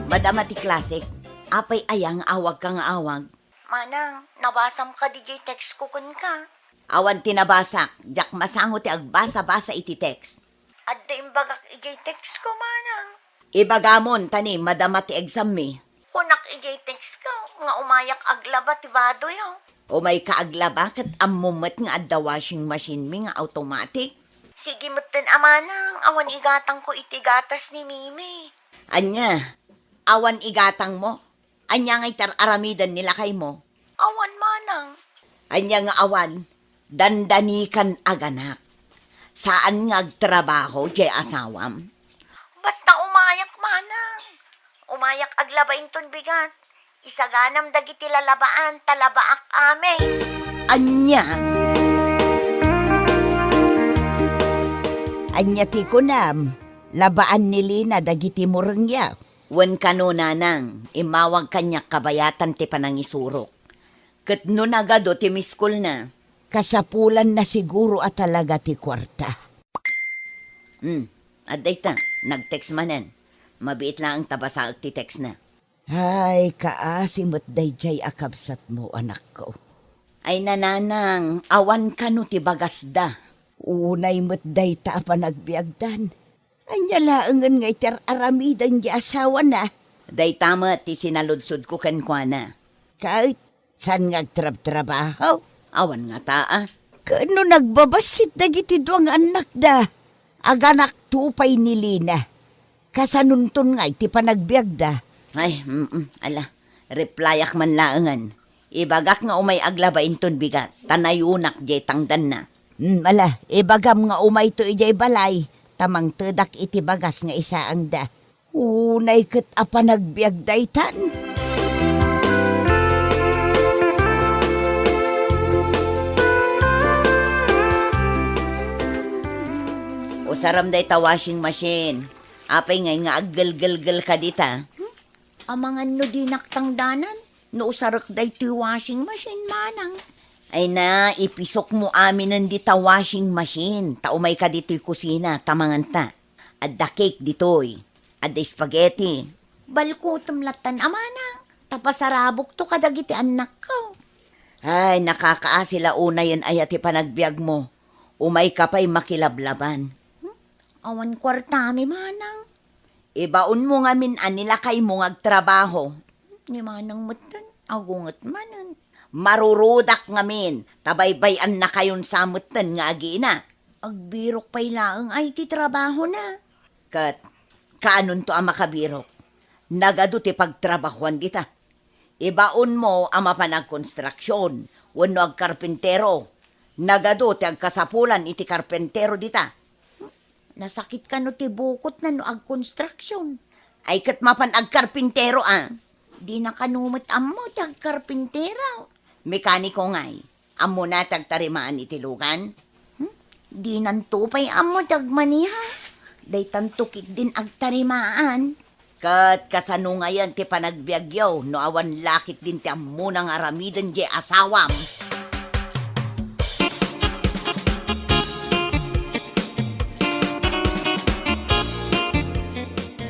Speaker 4: Madamati Classic, apay ayang awag ka nga awag. Manang, nabasam ka digay text ko kun ka. Awan tinabasak, jak masango ti agbasa-basa iti text. Adda imbagak igay text ko, manang. Ibagamon, tani, madamati exam mi. Kunak igay text ko, nga umayak aglaba ti badoy ho. Umay ka aglaba, kat amumat nga adda washing machine mi nga automatic. Sige mutin amanang, awan igatang ko iti gatas ni Mimi. Anya, awan igatang mo? Anya nga'y aramidan nila kay mo? Awan manang. Anya nga awan, dandanikan aganak. Saan nga agtrabaho, jay asawam? Basta umayak manang. Umayak aglabain ton bigat. Isaganam dagiti lalabaan, talabaak ame. Anya? Anya ti kunam, labaan ni Lina dagiti murengya. Wen kanuna nang, imawag kanya kabayatan ti panangisurok. Ket no nagado ti miskul na. Kasapulan na siguro at talaga ti kwarta. Aday ta, nag-text manen. Mabiit lang ang tabasaag ti text na. Ay, kaasimot dayjay akabsat mo, anak ko. Ay nananang, awan ka no ti bagasda. Unay mo't day ta pa nagbiagdan. Anya laangan nga iter aramidan di asawa na. Day tama ti sinaludsod ko kankwana. Kahit saan ngagtrab-trabaho, awan nga taa. Kano nagbabasit dagiti duang anak da. Aganak tupay ni Lina. Kasanuntun nga iti panagbiagda. Ay, ala, replyak man laangan. Ibagak nga umay aglabain ton bigat. Tanayunak jay tangdan na. Ala, ibagam nga umay to ijay balay. Tamang tedak iti bagas nga isaang da. Unay ket apa nagbiagdaytan. Usaram day ta washing machine. Apay ngay nga aggal-gal-gal ka dita. Amangan no di naktangdanan. No usarok day ti washing machine manang. Ay na, ipisok mo amin nandita washing machine. Taumay ka dito'y kusina, tamangan ta. Adda cake dito'y. Adda spaghetti. Balkutom latan amana. Tapasarabok to kadagiti anak ko. Ay, nakakaasila una yan ay ati panagbiag mo. Umay ka pa'y makilablaban. Awan kwartami manang. Ibaon mo nga min anila kay mo ngagtrabaho. Ni manang mutan, agungat manan. Marurudak ngamin, tabaybayan na kayon samutan nga agina. Agbirok pa'y laang ay ti trabaho na. Kat, kaanon to ang makabirok? Nagado ti pagtrabahuan dita. Ibaon mo ang mapanagkonstruksyon, wano ag karpintero. Nagado ti agkasapulan iti karpentero dita. Nasakit ka no ti bukot na no ag construction. Ay kat mapan ag karpintero Di na kanumot amo tag karpintero. Mekaniko ngay, amo na tag tarimaan iti lugan. Di nantupay amo tag maniha. Day tantukik din ag tarimaan. Kat kasano ngayon ti panagbiagyaw no awan lakit din ti amo nang aramidan di asawam.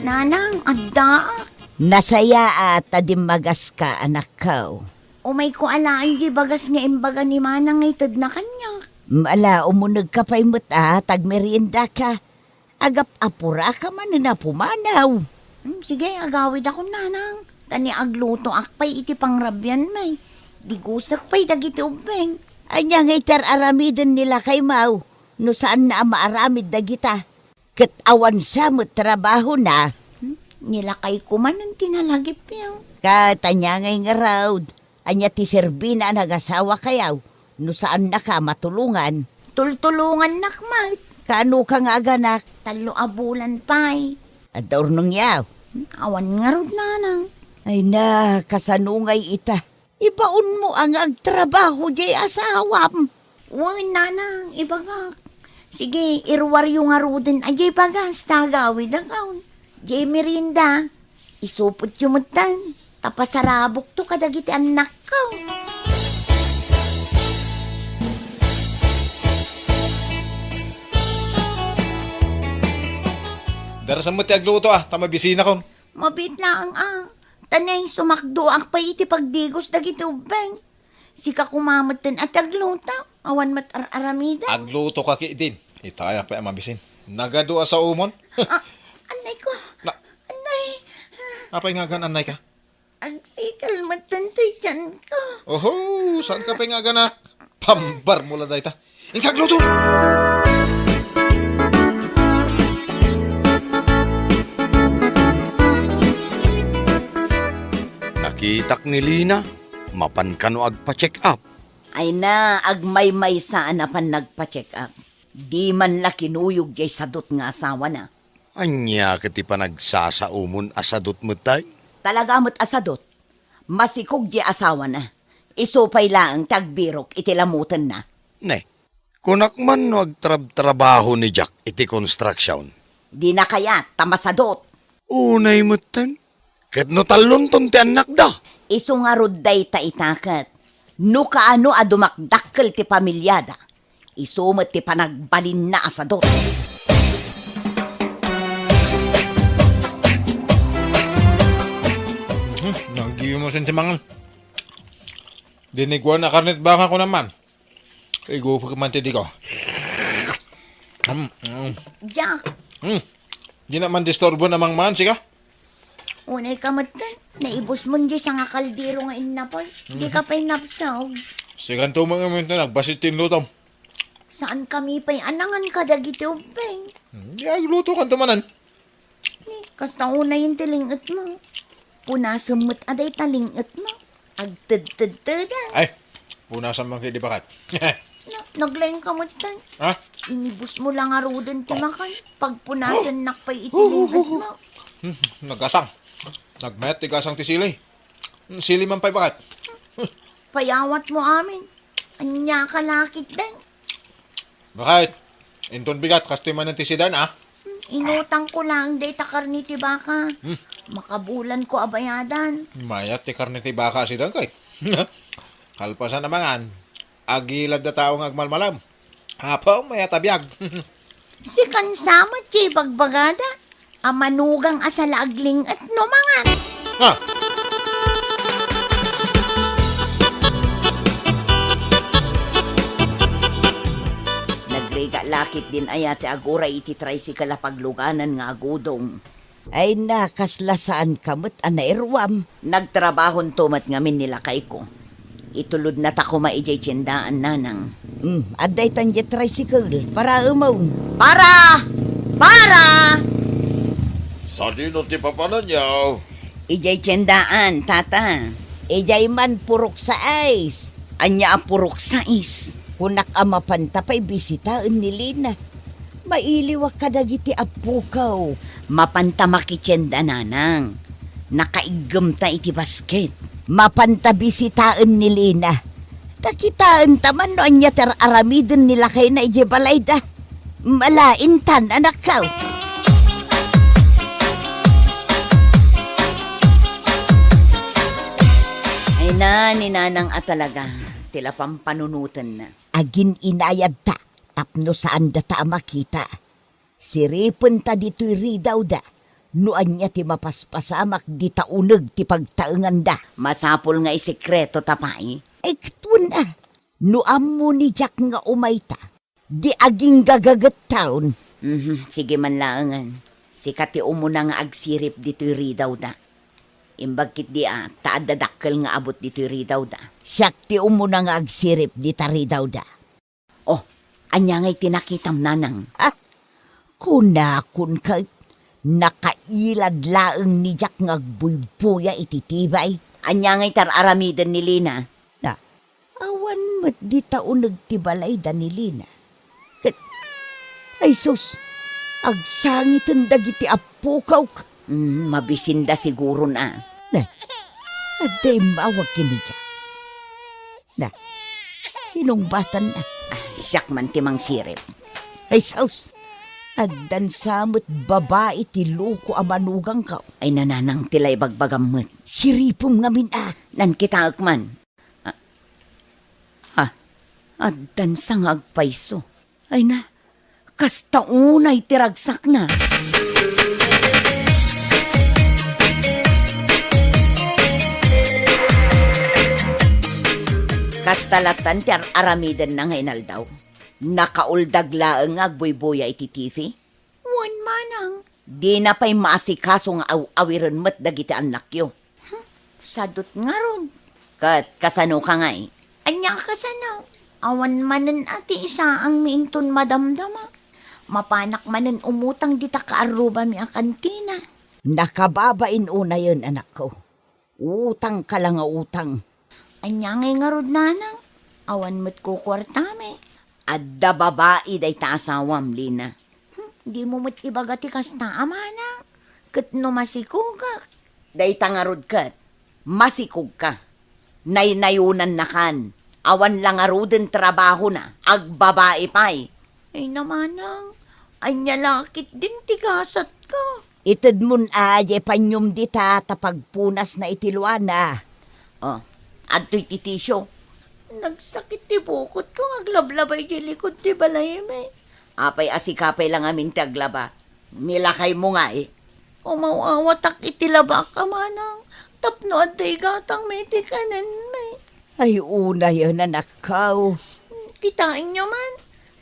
Speaker 4: Nanang, adda. Nasaya at magas ka, anak ko. Umay ko alain di bagas nga imbaga ni Manang itad na kanya. Ala, umunag ka pa'y muta, tagmerienda ka. Agap apura ka man na pumanaw. Sige, agawid ako, Nanang. Tani agluto akpay iti pangrabyan may. Digusak pa'y dagiti ubeng. Anya nga itar aramidin nila kay Mau. No saan na maaramid dagita. Kat awan siya mo trabaho na. Nilakay ko man ang tinalagip yaw. Katanya ngay nga raw. Anya ti Serbina nag-asawa kayaw. No saan na ka matulungan. Tultulungan nakmat. Kano ka nga ganak? 3 abulan pa'y. Ador nung yaw. Awan nga rod, Nanang. Ay na, kasanungay ita. Ibaon mo ang agtrabaho di asawam. Uy, Nanang, ibagak. Sige, irwaryo nga rodin ajay bagas, tagawid agaw. Jay merinda, isupot yumutan, tapasarabok to kadagiti anak ko.
Speaker 2: Darasan mo ti agluto tamabisina kon.
Speaker 4: Mabit lang tanay sumakdo ang pa iti pagdigos dagiti ubeng. Sika kumamatan at agluto, awan mat aramida.
Speaker 2: Agluto ka ki din. Itaya pa mabisin. Nagadua sa umon.
Speaker 4: Anay ko. Anay.
Speaker 2: Apay nga gan anay ka?
Speaker 4: Agsikal matantoy dyan ko.
Speaker 2: Oho, saan ka pa nga ganak? Pambar mula dayta. Ingkagluto!
Speaker 11: Nakitak ni Lina, mapan ka no agpa-check up.
Speaker 4: Ay na, agmay-may saan na pan nagpa-check up. Di man la kinuyog jay sadot nga asawa na.
Speaker 11: Anya kati pa nagsasaumon asadot mo tay?
Speaker 4: Talaga mo't asadot. Masikog jay asawa na. Isupay lang tagbirok itilamutan na.
Speaker 11: Ne, kunak man no agtrabaho ni Jack iti construction.
Speaker 4: Di na kaya tamasadot.
Speaker 11: Unay mo tan? Kat no talon ton ti anak da.
Speaker 4: Isu nga ruday ta itakat. No kaano adumakdakkel ti pamilyada. Isumat ti panagbalin na asadot.
Speaker 2: Nanggiyo mo sin simangan. Dinigwan na karnet baka ko naman. Igo pa kamante di ko.
Speaker 4: Jack.
Speaker 2: Di naman disturbo namang man, siga?
Speaker 4: Unay kamatan. Naibos mo di sa nga kaldero nga inapoy. Di ka pa'y napsaw.
Speaker 2: Sigan to mga minto nagbasit tinlutom.
Speaker 4: Saan kami pa'y anangan ka dagiti ubeng?
Speaker 2: Di agluto kan tumanan.
Speaker 4: Kasta una yung tilingat mo. Punasamot aday talingat mo. Agtad-tad-tadan.
Speaker 2: Ay, punasan man kayo di bakat.
Speaker 4: Naglayang kamutan.
Speaker 2: Ha?
Speaker 4: Inibus mo lang arudan timakan. Pagpunasan nakpay itilingat mo.
Speaker 2: Nagasang. Nagmet, tigasang ti sili. Sili man pa'y bakat.
Speaker 4: Payawat mo amin. Anya kalakit din.
Speaker 2: Bakit? Inton bigat, kasti man ng tisidan,
Speaker 4: Inutang ko lang day takar ni tibaka. Makabulan ko abayadan.
Speaker 2: Mayat ti karne ti baka sidan kay. Kalpasan namangan. Agilad na tao ng agmalmalam. Hapaw, mayat abiyag.
Speaker 4: Si kansamat ti bagbagada. Amanugang asalagling at numangan.
Speaker 2: Ha?
Speaker 4: Lakit din ayate agora iti tricycle pagluganan nga agudong. Ay nakaslasaan kamot anairwam. Nagtrabahon tumat ngamin nila kay ko. Itulod na ta ko maijay tiyendaan, nanang.
Speaker 10: Aday tan jet tricycle para umaw.
Speaker 4: Para!
Speaker 11: Sa dino ti papanan yaw?
Speaker 4: Ijay tiyendaan, tata.
Speaker 10: Ijay man purok sa ice.
Speaker 4: Anya ang purok sa is.
Speaker 10: Kunak amapanta pa'y bisitaan ni Lina. Mailiwak ka dagiti apukaw.
Speaker 4: Mapanta makitsyenda, nanang. Nakaigam ta iti basket.
Speaker 10: Mapanta bisitaan ni Lina. Takitaan taman no anya aramidin nila kay na ije balay da. Malaintan anak kaw.
Speaker 4: Ay na, ni nanang talaga. Tila pampanunutan na.
Speaker 10: Agin inayad ta. Tapno saan da ta makita. Siripon ta dito'y ridaw da. Nuan niya ti mapaspasamak di taunag ti pagtaengan da.
Speaker 4: Masapol nga isekreto tapay.
Speaker 10: Ay katun na. Nuam mo ni Jack nga umayta. Di aging gagagat taon.
Speaker 4: Sige man laangan. Sikat ti umuna nga agsirip dito'y ridaw da. Imbagkit di taad dadakkel nga abot dito'y ridaw da.
Speaker 10: Siyak ti umuna nga agsirip di ta ridaw da.
Speaker 4: Oh, anya nga'y tinakitam, nanang.
Speaker 10: Kunakun ka. Nakailad laeng ni Jack nga agbuybuya ititibay.
Speaker 4: Anya nga'y tararamidan ni Lina.
Speaker 10: Na, awan mat di taon nagtibalay da ni Lina. Ay sus, agsangitan dagiti apukaw.
Speaker 4: Mabisinda siguro na.
Speaker 10: Na, aday mawag kini Jack. Na, sinong batan na?
Speaker 4: Siyak man timang sirip.
Speaker 10: Ay sus, addan samot babae ti loko amanugang ka.
Speaker 4: Ay nananang tilay bagbagamot.
Speaker 10: Siripom ngamin
Speaker 4: Nan kita agman. Addan sang agpaiso. Ay na, kasta unay tiragsak na. Kastalatan ti aramidan na ngayon daw. Nakauldag laeng agbuybuya iti TV.
Speaker 10: Wan manang.
Speaker 4: Di na pa'y maasikaso nga awiran mat dagiti anak yo.
Speaker 10: Sadot nga ron.
Speaker 4: Kat kasano ka nga eh.
Speaker 10: Anya kasano. Awan manen ati isa ang miinton madamdama. Mapanak manen umutang di ta kaaruba mi a kantina. Nakababain una yun anak ko. Utang ka lang nga utang. Anya ngay nga rod nanang. Awan mo't ko kwartame.
Speaker 4: Adda babae day ta asawam, Lina.
Speaker 10: Di mo mo't ibagati kas na amana. Kat no masikugak.
Speaker 4: Day tangarod kat. Masikog ka. Naynayunan na kan. Awan lang aruden trabaho na. Agbabae pa'y.
Speaker 10: Ay namanang. Anya lakit din tigasat ka.
Speaker 4: Itad mun aje panyum di ta tapagpunas na itilwana. Oh, adto'y titisyo.
Speaker 10: Nagsakit ti bukot ko. Aglablabay di likod ti balay may.
Speaker 4: Apay asikapay lang amin ti aglaba. Milakay mo nga eh.
Speaker 10: Umawawatak itilaba ka manang. Tapno at day gatang may tikanan may.
Speaker 4: Ay una yun nanakaw.
Speaker 10: Kitain nyo man.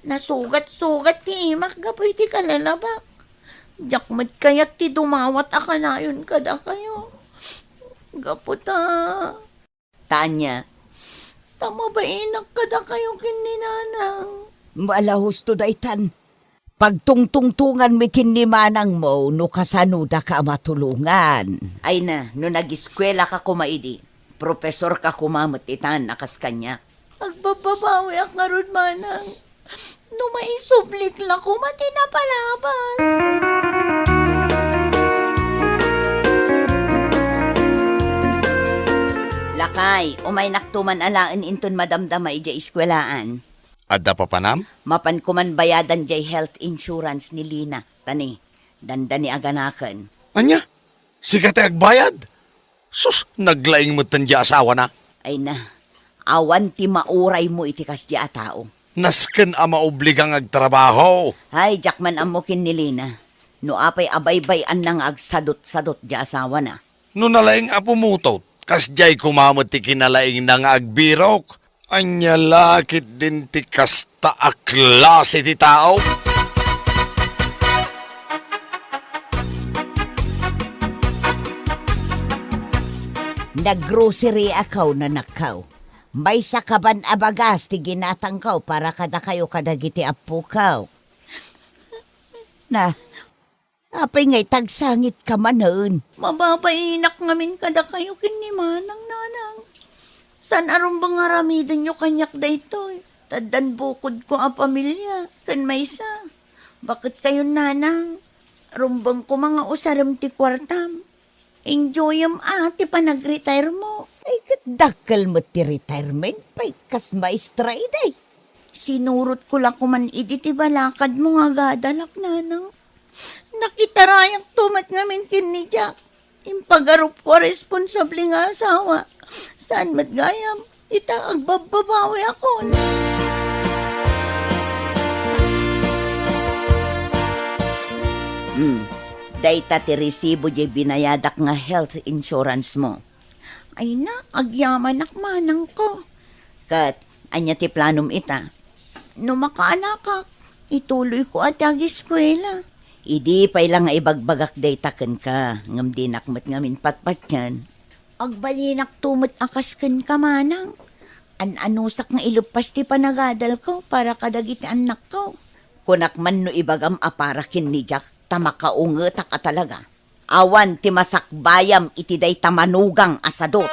Speaker 10: Nasugat-sugat ti imak gapoy ti kalalabak. Jakmat kayak ti dumawat akanayon kada kayo. Gaputa.
Speaker 4: Tanya.
Speaker 10: Tama ba inak kada kayo kininanang?
Speaker 4: Malahos to daytan. Pagtungtungtungan mi kinimanang mo, no kasanuda ka matulungan. Ay na, no nag-eskwela ka kumaidi, profesor ka kumamot itan akas kanya.
Speaker 10: Agbababawi ak nga ron manang. No maisublik lang ko matinapalabas.
Speaker 4: Lakay, umay naktuman alaan inton madamdama ija eskwelaan.
Speaker 14: Adda pa panam?
Speaker 4: Mapan kuman bayadan jay health insurance ni Lina. Tani, dandani aganakan.
Speaker 14: Anya? Sikat agbayad? Sus, naglaing mo tandya asawa na.
Speaker 4: Ay na, awan ti mauray mo iti kasya tao.
Speaker 14: Nasken ama obligang agtrabaho.
Speaker 4: Hay, jakman amukin ni Lina. No apay abaybayan nang agsadot-sadot di asawa na.
Speaker 14: No nalaing apumutot, kasjay kumamot ti kinalaing nang agbirok. Anya lakit din ti kasta aklase ti tao.
Speaker 4: Naggrocery akaw na nakaw.
Speaker 10: May sakaban abagas ti ginatangkaw para kada kayo kadagiti apukaw. Na, apay nga'y tagsangit ka manon.
Speaker 4: Mababainak ngamin kada kayo kinimanang nanang. San aron bang aramidan nyo kanyak daytoy? Tadan bukod ko a pamilya, kan maysa. Bakit kayo nanang? Rumbang ko mga usaram ti kwartam. Enjoy ti panag-retire mo.
Speaker 10: Ay, kadakal mo ti retirement pa'y kas maestra iday.
Speaker 4: Sinurot ko lang kuman idi ti balakad mo nga gadalak nanang. Nakitarayak tumat ngamin kin ni Jack. Impagarup ko responsable nga asawa. Saan matgayam? Ita agbababawi ako.
Speaker 10: Dayta ti resibo di binayadak nga health insurance mo.
Speaker 4: Ay na, agyaman manang ko.
Speaker 10: Kat, anya ti planom ita.
Speaker 4: No makaanakak, ituloy ko at ag-eskwela.
Speaker 10: Idi pa'y lang nga ibagbagak dayta ken ka. Ngam di nakmat ngamin patpat yan.
Speaker 4: Agbalinak tumot akas ken ka manang. An-anusak nga ilupas ti panagadal ko para kadagiti anak ko.
Speaker 10: Kunak man no ibagam aparakin ni Jack, tamakaungetak ka talaga. Awan ti masakbayam iti day tamanugang asadot.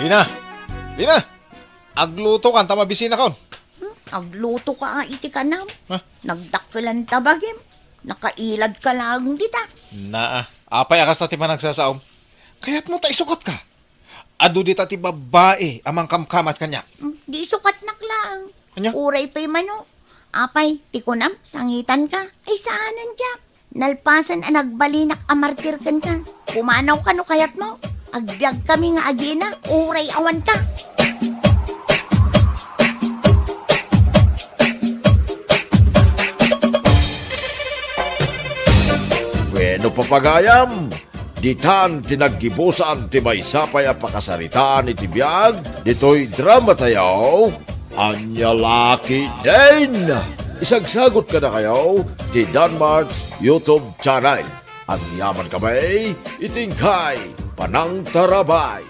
Speaker 2: Lina! Lina! Agluto kan, tamabisin akon.
Speaker 4: Agluto ka iti kanam.
Speaker 2: Ha?
Speaker 4: Nagdakkelan tabagim. Nakailad ka lang dita.
Speaker 2: Naa, apay akas na ti managsasaom. Kaya't mo ta isukat ka. Adu di ta ti babae amang kamkamat kanya.
Speaker 4: Di sukat naklang.
Speaker 2: Anya?
Speaker 4: Uray pa'y mano. Apay, tikunam, sangitan ka. Ay saanan, Jack? Nalpasan ang nagbalinak amartir kan ka. Pumanaw ka no kayat mo. Agbiag kami nga agina. Uray awan ka.
Speaker 11: Bueno papagayam, ditan tinaggibusan ti maysapay a pakasaritaan iti biag, dito'y drama tayaw, Anya Laki din! Isagsagot ka na kayo ti Danmarks YouTube channel. Ang yaman kamay, itingkay, panang tarabay.